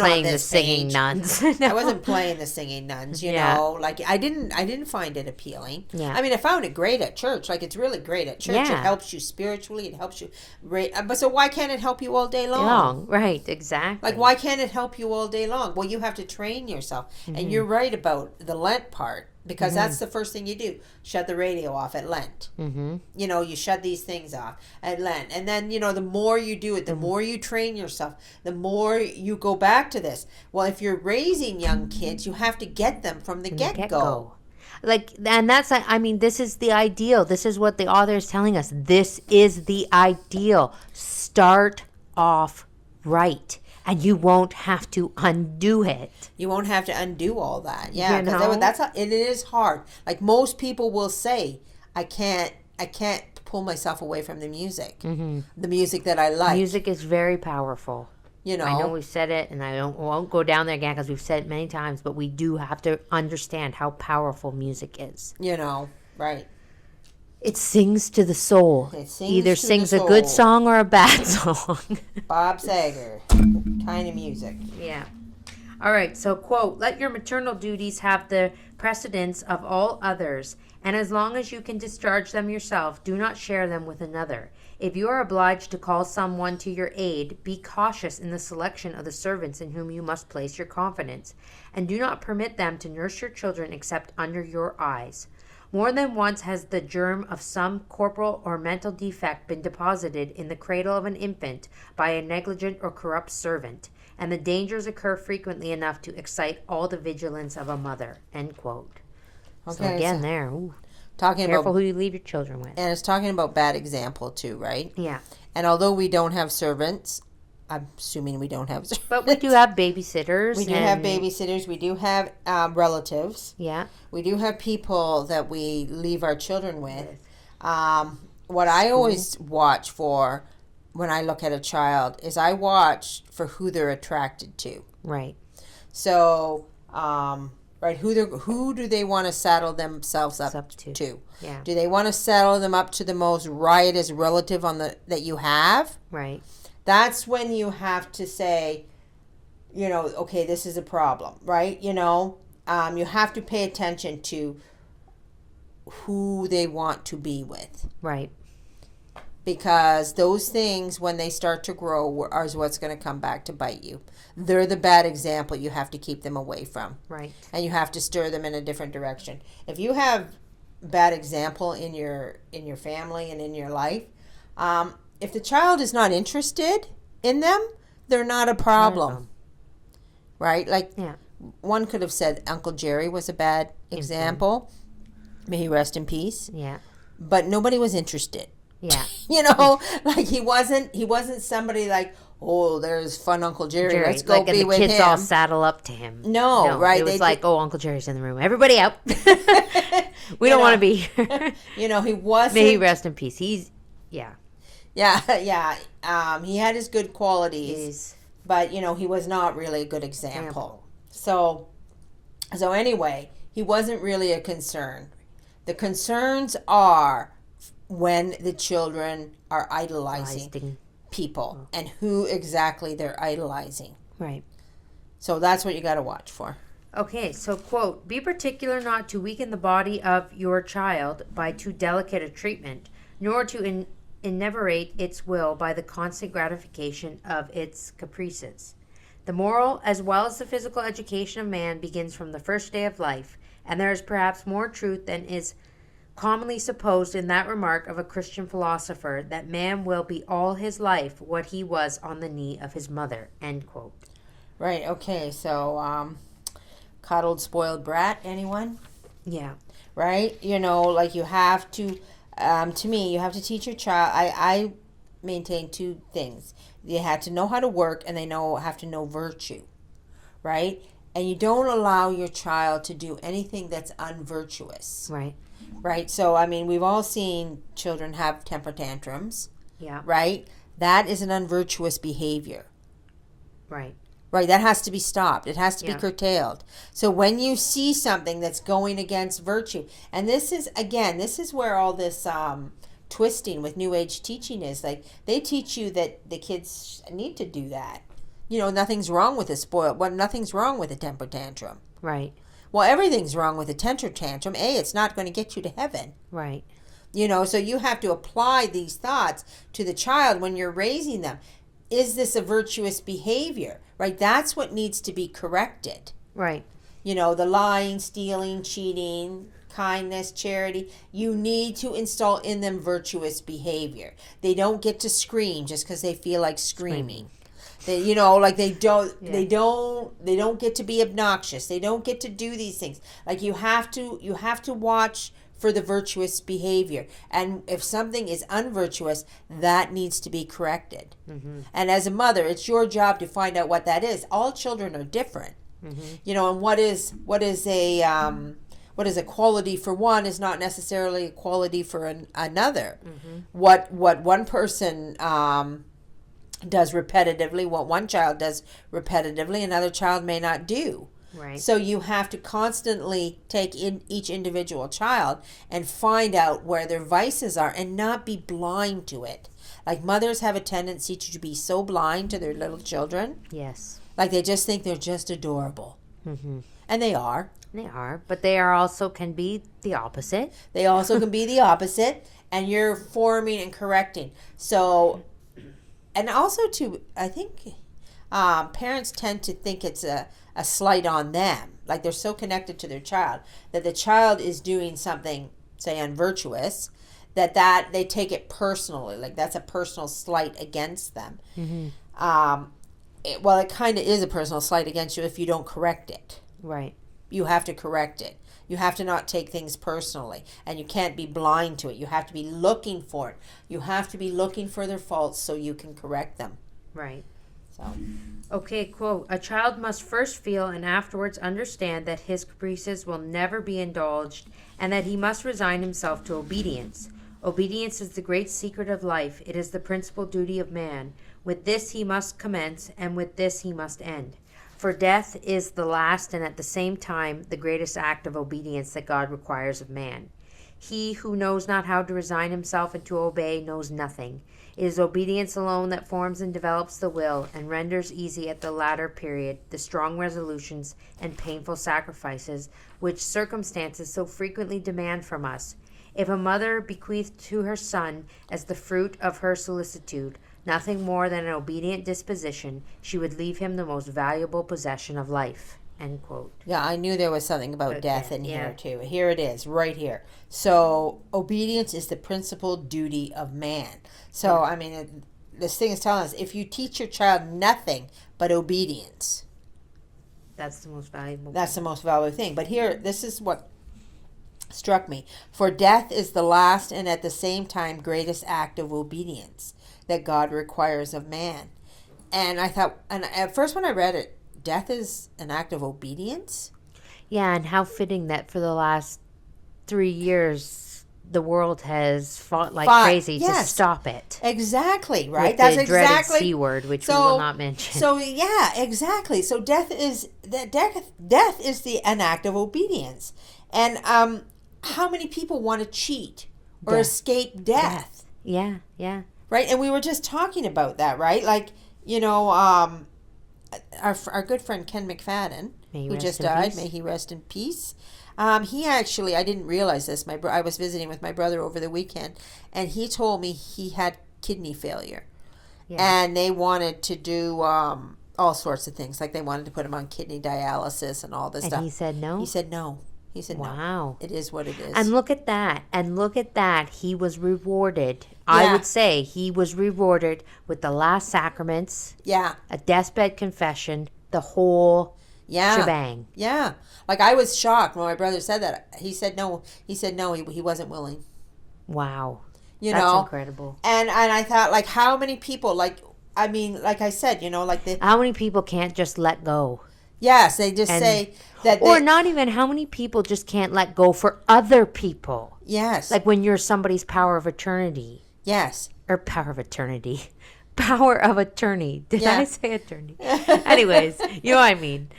S1: playing the singing nuns.
S2: No. I wasn't playing the singing nuns. You know, I didn't find it appealing.
S1: Yeah.
S2: I mean, I found it great at church. It's really great at church.
S1: Yeah.
S2: It helps you spiritually. It helps you. But so why can't it help you all day long?
S1: Right. Exactly.
S2: Why can't it help you all day long? Well, you have to train yourself, and you're right about the Lent part. Because that's the first thing you do. Shut the radio off at Lent. Mm-hmm. You shut these things off at Lent. And then, the more you do it, the more you train yourself, the more you go back to this. Well, if you're raising young kids, you have to get them from the get-go.
S1: And that's, this is the ideal. This is what the author is telling us. This is the ideal. Start off right. And you won't have to undo it.
S2: You won't have to undo all that. Yeah, because it is hard. Like most people will say, I can't pull myself away from the music. Mm-hmm. The music that I like.
S1: Music is very powerful. I know we've said it, and I won't go down there again because we've said it many times, but we do have to understand how powerful music is.
S2: Right.
S1: It sings to the soul. Either sings a good song or a bad song.
S2: Bob Sager kind of music.
S1: Yeah. All right. So, quote, let your maternal duties have the precedence of all others, and as long as you can discharge them yourself, do not share them with another. If you are obliged to call someone to your aid, be cautious in the selection of the servants in whom you must place your confidence, and do not permit them to nurse your children except under your eyes. More than once has the germ of some corporal or mental defect been deposited in the cradle of an infant by a negligent or corrupt servant, and the dangers occur frequently enough to excite all the vigilance of a mother. End quote. So
S2: Okay,
S1: again,
S2: so
S1: there, ooh,
S2: talking
S1: careful
S2: about,
S1: who you leave your children with.
S2: and it's talking about bad example too, right?
S1: Yeah.
S2: And although we don't have servants, I'm assuming we don't have servants.
S1: But we do have babysitters.
S2: We do have babysitters. We do have relatives.
S1: Yeah.
S2: We do have people that we leave our children with. What I always watch for when I look at a child is I watch for who they're attracted to.
S1: Right.
S2: So, right, who do they want to saddle themselves up to?
S1: Yeah.
S2: Do they want to saddle them up to the most riotous relative that you have?
S1: Right.
S2: That's when you have to say, okay, this is a problem, right? You have to pay attention to who they want to be with.
S1: Right.
S2: Because those things, when they start to grow, are what's going to come back to bite you. They're the bad example you have to keep them away from.
S1: Right.
S2: And you have to stir them in a different direction. If you have bad example in your family and in your life, if the child is not interested in them, they're not a problem. Right? Like, one could have said Uncle Jerry was a bad example. May he rest in peace.
S1: Yeah.
S2: But nobody was interested.
S1: Yeah.
S2: Like he wasn't somebody like, oh, there's fun Uncle Jerry. Let's go
S1: like,
S2: be
S1: and
S2: with
S1: the kids
S2: him.
S1: all saddle up to him.
S2: No, right?
S1: It was like, oh, Uncle Jerry's in the room. Everybody out. We don't want to be here.
S2: He wasn't.
S1: May he rest in peace. He's,
S2: yeah. He had his good qualities, but he was not really a good example. So anyway, he wasn't really a concern. The concerns are when the children are idolizing people and who exactly they're idolizing.
S1: Right.
S2: So that's what you got to watch for.
S3: Okay, so quote, be particular not to weaken the body of your child by too delicate a treatment, nor to enervate its will by the constant gratification of its caprices. The moral as well as the physical education of man begins from the first day of life, and there is perhaps more truth than is commonly supposed in that remark of a Christian philosopher that man will be all his life what he was on the knee of his mother. End quote.
S2: Right, okay, so coddled, spoiled brat, anyone?
S1: Yeah.
S2: Right? Like you have to, to me, you have to teach your child. I maintain two things. They have to know how to work and they have to know virtue. Right? And you don't allow your child to do anything that's unvirtuous.
S1: Right.
S2: Right? So, we've all seen children have temper tantrums.
S1: Yeah.
S2: Right? That is an unvirtuous behavior.
S1: Right.
S2: Right, that has to be stopped. It has to be curtailed. So when you see something that's going against virtue, and this is where all this twisting with New Age teaching is. Like, they teach you that the kids need to do that. Nothing's wrong with nothing's wrong with a temper tantrum.
S1: Right.
S2: Well, everything's wrong with a temper tantrum. It's not going to get you to heaven.
S1: Right.
S2: So you have to apply these thoughts to the child when you're raising them. Is this a virtuous behavior? Right? That's what needs to be corrected.
S1: Right.
S2: The lying, stealing, cheating, kindness, charity. You need to install in them virtuous behavior. They don't get to scream just because they feel like screaming. They, they don't get to be obnoxious. They don't get to do these things. Like you have to watch for the virtuous behavior. And if something is unvirtuous, that needs to be corrected. Mm-hmm. And as a mother, it's your job to find out what that is. All children are different. Mm-hmm. And what is a quality for one is not necessarily a quality for another. Mm-hmm. What one person does repetitively, what one child does repetitively, another child may not do.
S1: Right.
S2: So you have to constantly take in each individual child and find out where their vices are and not be blind to it. Like mothers have a tendency to be so blind to their little children.
S1: Yes.
S2: Like they just think they're just adorable. Mm-hmm. And they are.
S1: They are. But they are also can be the opposite.
S2: They also can be the opposite. And you're forming and correcting. So, and also I think parents tend to think it's a slight on them. Like they're so connected to their child that the child is doing something, say, unvirtuous, that they take it personally. Like that's a personal slight against them. Mm-hmm. It kind of is a personal slight against you if you don't correct it.
S1: Right.
S2: You have to correct it. You have to not take things personally, and you can't be blind to it. You have to be looking for it. You have to be looking for their faults so you can correct them.
S3: Right.
S2: So,
S3: Okay, quote, a child must first feel and afterwards understand that his caprices will never be indulged and that he must resign himself to obedience. Obedience is the great secret of life. It is the principal duty of man. With this he must commence, and with this he must end. For death is the last and at the same time the greatest act of obedience that God requires of man. He who knows not how to resign himself and to obey knows nothing. It is obedience alone that forms and develops the will and renders easy at the latter period the strong resolutions and painful sacrifices which circumstances so frequently demand from us. If a mother bequeathed to her son as the fruit of her solicitude nothing more than an obedient disposition, she would leave him the most valuable possession of life. End quote.
S2: yeah, I knew there was something about death in
S3: yeah.
S2: here too. Here it is, right here. So, obedience is the principal duty of man. So, I mean, this thing is telling us if you teach your child nothing but obedience,
S3: That's the most valuable.
S2: that's the most valuable thing. But here, this is what struck me. For death is the last and at the same time greatest act of obedience that God requires of man. And I thought, and at first when I read it, death is an act of obedience?
S1: Yeah, and how fitting that for the last 3 years the world has fought like crazy
S2: yes.
S1: to stop it.
S2: Exactly, right?
S1: With
S2: That's
S1: the dreaded
S2: exactly
S1: C word, which we will not mention.
S2: So yeah, exactly. So death is an act of obedience. And how many people want to cheat or escape death?
S1: Yeah, yeah.
S2: Right? And we were just talking about that, right? Like, you know, our good friend Ken McFadden, who just died, may he rest in peace. He actually, I didn't realize this. I was visiting with my brother over the weekend, and he told me he had kidney failure, and they wanted to do all sorts of things, like they wanted to put him on kidney dialysis and all this stuff.
S1: And he said no.
S2: He said no. He said
S1: wow.
S2: no. It is what it is.
S1: And look at that. And look at that. He was rewarded. I would say he was rewarded with the last sacraments.
S2: Yeah.
S1: A deathbed confession. The whole shebang.
S2: Yeah. Like I was shocked when my brother said that. He said no. He wasn't willing.
S1: Wow.
S2: That's
S1: incredible.
S2: And I thought, like, how many people, like I said,
S1: how many people can't just let go?
S2: Yes, they just say that.
S1: Or not even how many people just can't let go for other people.
S2: Yes.
S1: Like when you're somebody's power of eternity.
S2: Yes.
S1: Or power of eternity. Power of attorney. Did I say attorney? Anyways, you know what I mean.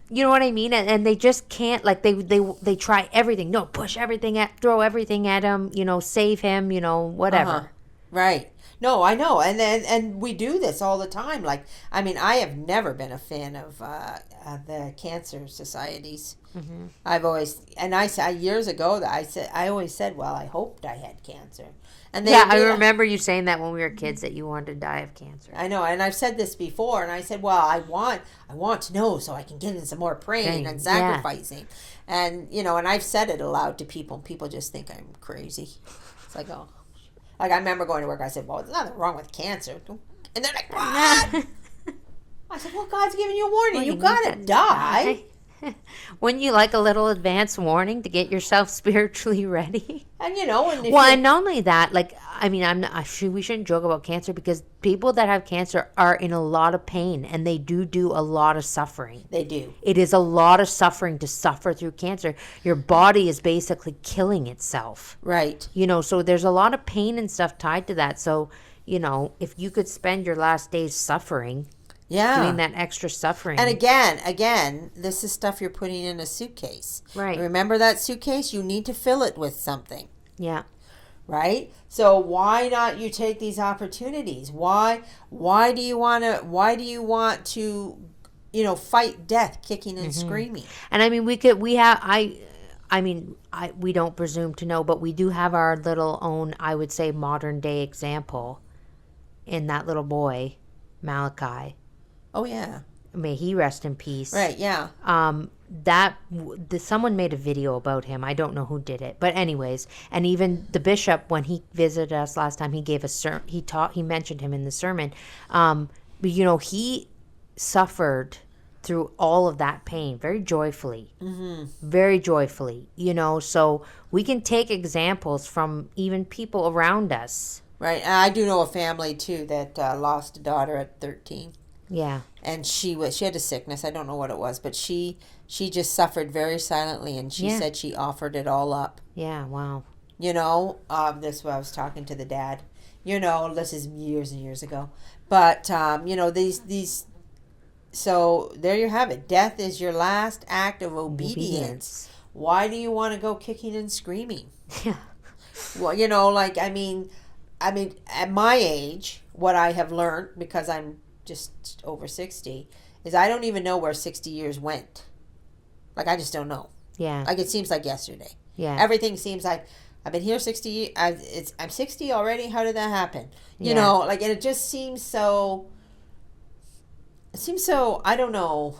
S1: You know what I mean? And they just can't, like, they try everything. No, push everything throw everything at him, save him, whatever.
S2: Uh-huh. Right. No, I know. And we do this all the time. Like, I mean, I have never been a fan of the cancer societies. Mm-hmm. I've always, and I said years ago that I always said, well, I hoped I had cancer. And
S1: I remember you saying that when we were kids, that you wanted to die of cancer.
S2: I know, and I've said this before, and I said, well, I want to know so I can get in some more praying and sacrificing. Yeah. And, and I've said it aloud to people, and people just think I'm crazy. It's like, oh. Like, I remember going to work, I said, well, there's nothing wrong with cancer. And they're like, what? I said, well, God's giving you a warning. You gotta die.
S1: Wouldn't you like a little advance warning to get yourself spiritually ready?
S2: And and
S1: and not only that, like, I mean, we shouldn't joke about cancer, because people that have cancer are in a lot of pain, and they do a lot of suffering.
S2: They do.
S1: It is a lot of suffering to suffer through cancer. Your body is basically killing itself.
S2: Right.
S1: So there's a lot of pain and stuff tied to that. So, if you could spend your last days suffering.
S2: Yeah.
S1: Doing that extra suffering.
S2: And again, this is stuff you're putting in a suitcase.
S1: Right.
S2: Remember that suitcase? You need to fill it with something.
S1: Yeah.
S2: Right? So why not you take these opportunities? Why do you want to fight death kicking and screaming?
S1: And I mean, we don't presume to know, but we do have our little own, I would say, modern day example in that little boy, Malachi.
S2: Oh, yeah.
S1: May he rest in peace.
S2: Right, yeah.
S1: Someone made a video about him. I don't know who did it. But anyways, and even the bishop, when he visited us last time, he gave a he mentioned him in the sermon. But, he suffered through all of that pain very joyfully. Very joyfully, so we can take examples from even people around us.
S2: Right. And I do know a family too that lost a daughter at 13.
S1: Yeah.
S2: And she had a sickness. I don't know what it was, but she just suffered very silently, and she said she offered it all up.
S1: Yeah. Wow.
S2: This was I was talking to the dad. This is years and years ago. But these so there you have it. Death is your last act of obedience. Why do you want to go kicking and screaming?
S1: Yeah.
S2: Well, I mean, at my age, what I have learned, because I'm just over 60, is I don't even know where 60 years went. Like, I just don't know.
S1: Yeah.
S2: Like, it seems like yesterday.
S1: Yeah.
S2: Everything seems like I've been here 60 years. I'm 60 already. How did that happen? And it just seems so. It seems so. I don't know.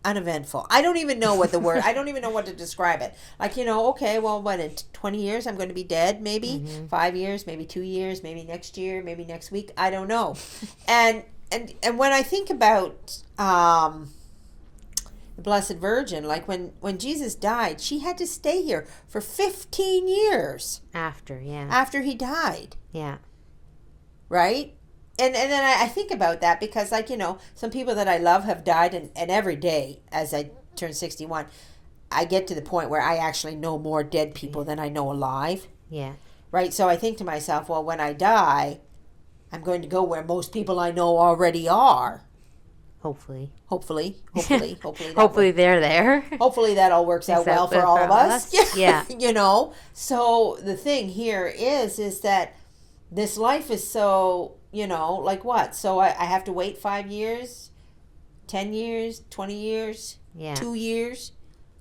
S2: Uneventful. I don't even know what the word. I don't even know what to describe it. Like, okay, well, what, in 20 years I'm going to be dead? Maybe 5 years, maybe 2 years, maybe next year, maybe next week. I don't know. and when I think about the Blessed Virgin, like when Jesus died, she had to stay here for 15 years
S1: After
S2: he died.
S1: Yeah.
S2: Right? And then I think about that because, like, some people that I love have died, and every day as I turn 61, I get to the point where I actually know more dead people than I know alive.
S1: Yeah.
S2: Right? So I think to myself, well, when I die, I'm going to go where most people I know already are.
S1: Hopefully.
S2: Hopefully
S1: They're there.
S2: Hopefully that all works out well for all of us.
S1: Yeah.
S2: So the thing here is that this life is so, like what? So I have to wait 5 years, 10 years, 20 years, 2 years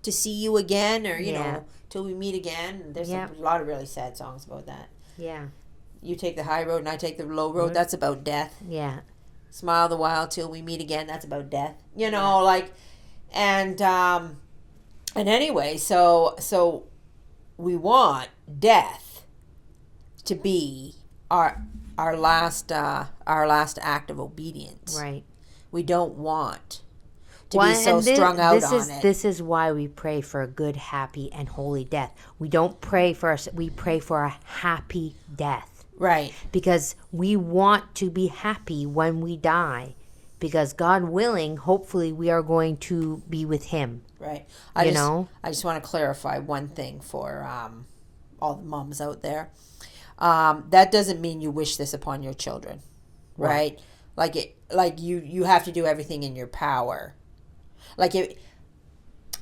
S2: to see you again, or, till we meet again. There's a lot of really sad songs about that.
S1: Yeah.
S2: You take the high road and I take the low road. That's about death.
S1: Yeah.
S2: Smile the while till we meet again. That's about death. And anyway, so we want death to be our last act of obedience.
S1: Right.
S2: We don't want to be so strung out on it.
S1: This is why we pray for a good, happy, and holy death. We don't pray we pray for a happy death.
S2: Right.
S1: Because we want to be happy when we die. Because God willing, hopefully we are going to be with Him.
S2: Right. I just want to clarify one thing for all the moms out there. That doesn't mean you wish this upon your children, right? Like you have to do everything in your power.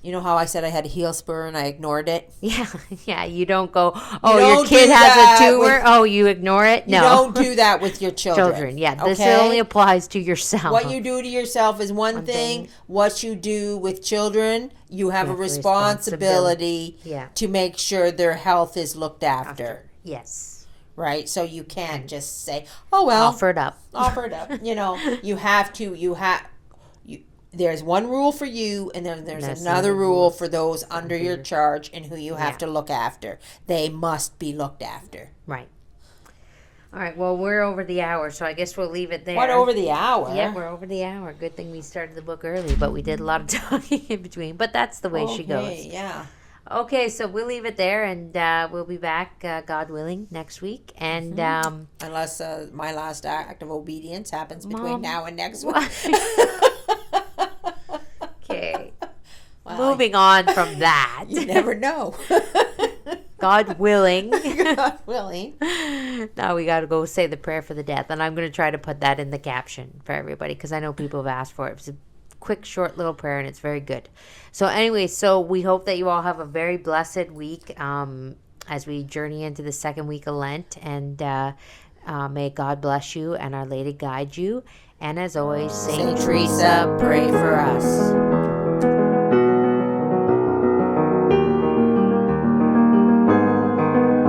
S2: You know how I said I had a heel spur and I ignored it?
S1: Yeah. You don't go, your kid has a tumor. You ignore it? No.
S2: You don't do that with your children.
S1: Yeah. This only applies to yourself.
S2: What you do to yourself is one thing. What you do with children, you have a responsibility to make sure their health is looked after.
S1: Yes.
S2: Right? So you can't just say, oh, well.
S1: Offer it up.
S2: You have to, there's one rule for you, and then there's another rule for those under your charge and who you have to look after. They must be looked after.
S1: Right. All right. Well, we're over the hour, so I guess we'll leave it there.
S2: What, over the hour?
S1: Yeah, we're over the hour. Good thing we started the book early, but we did a lot of talking in between. But that's the way she goes.
S2: Yeah.
S1: Okay, so we'll leave it there, and we'll be back, God willing, next week. And
S2: unless my last act of obedience happens between now and next week.
S1: Okay. Well, moving on from that.
S2: You never know.
S1: God willing.
S2: God willing.
S1: Now we got to go say the prayer for the death. And I'm going to try to put that in the caption for everybody because I know people have asked for it. It's a quick, short little prayer, and it's very good. So anyway, we hope that you all have a very blessed week as we journey into the second week of Lent. And may God bless you and Our Lady guide you. And as always, Saint Teresa, pray for us.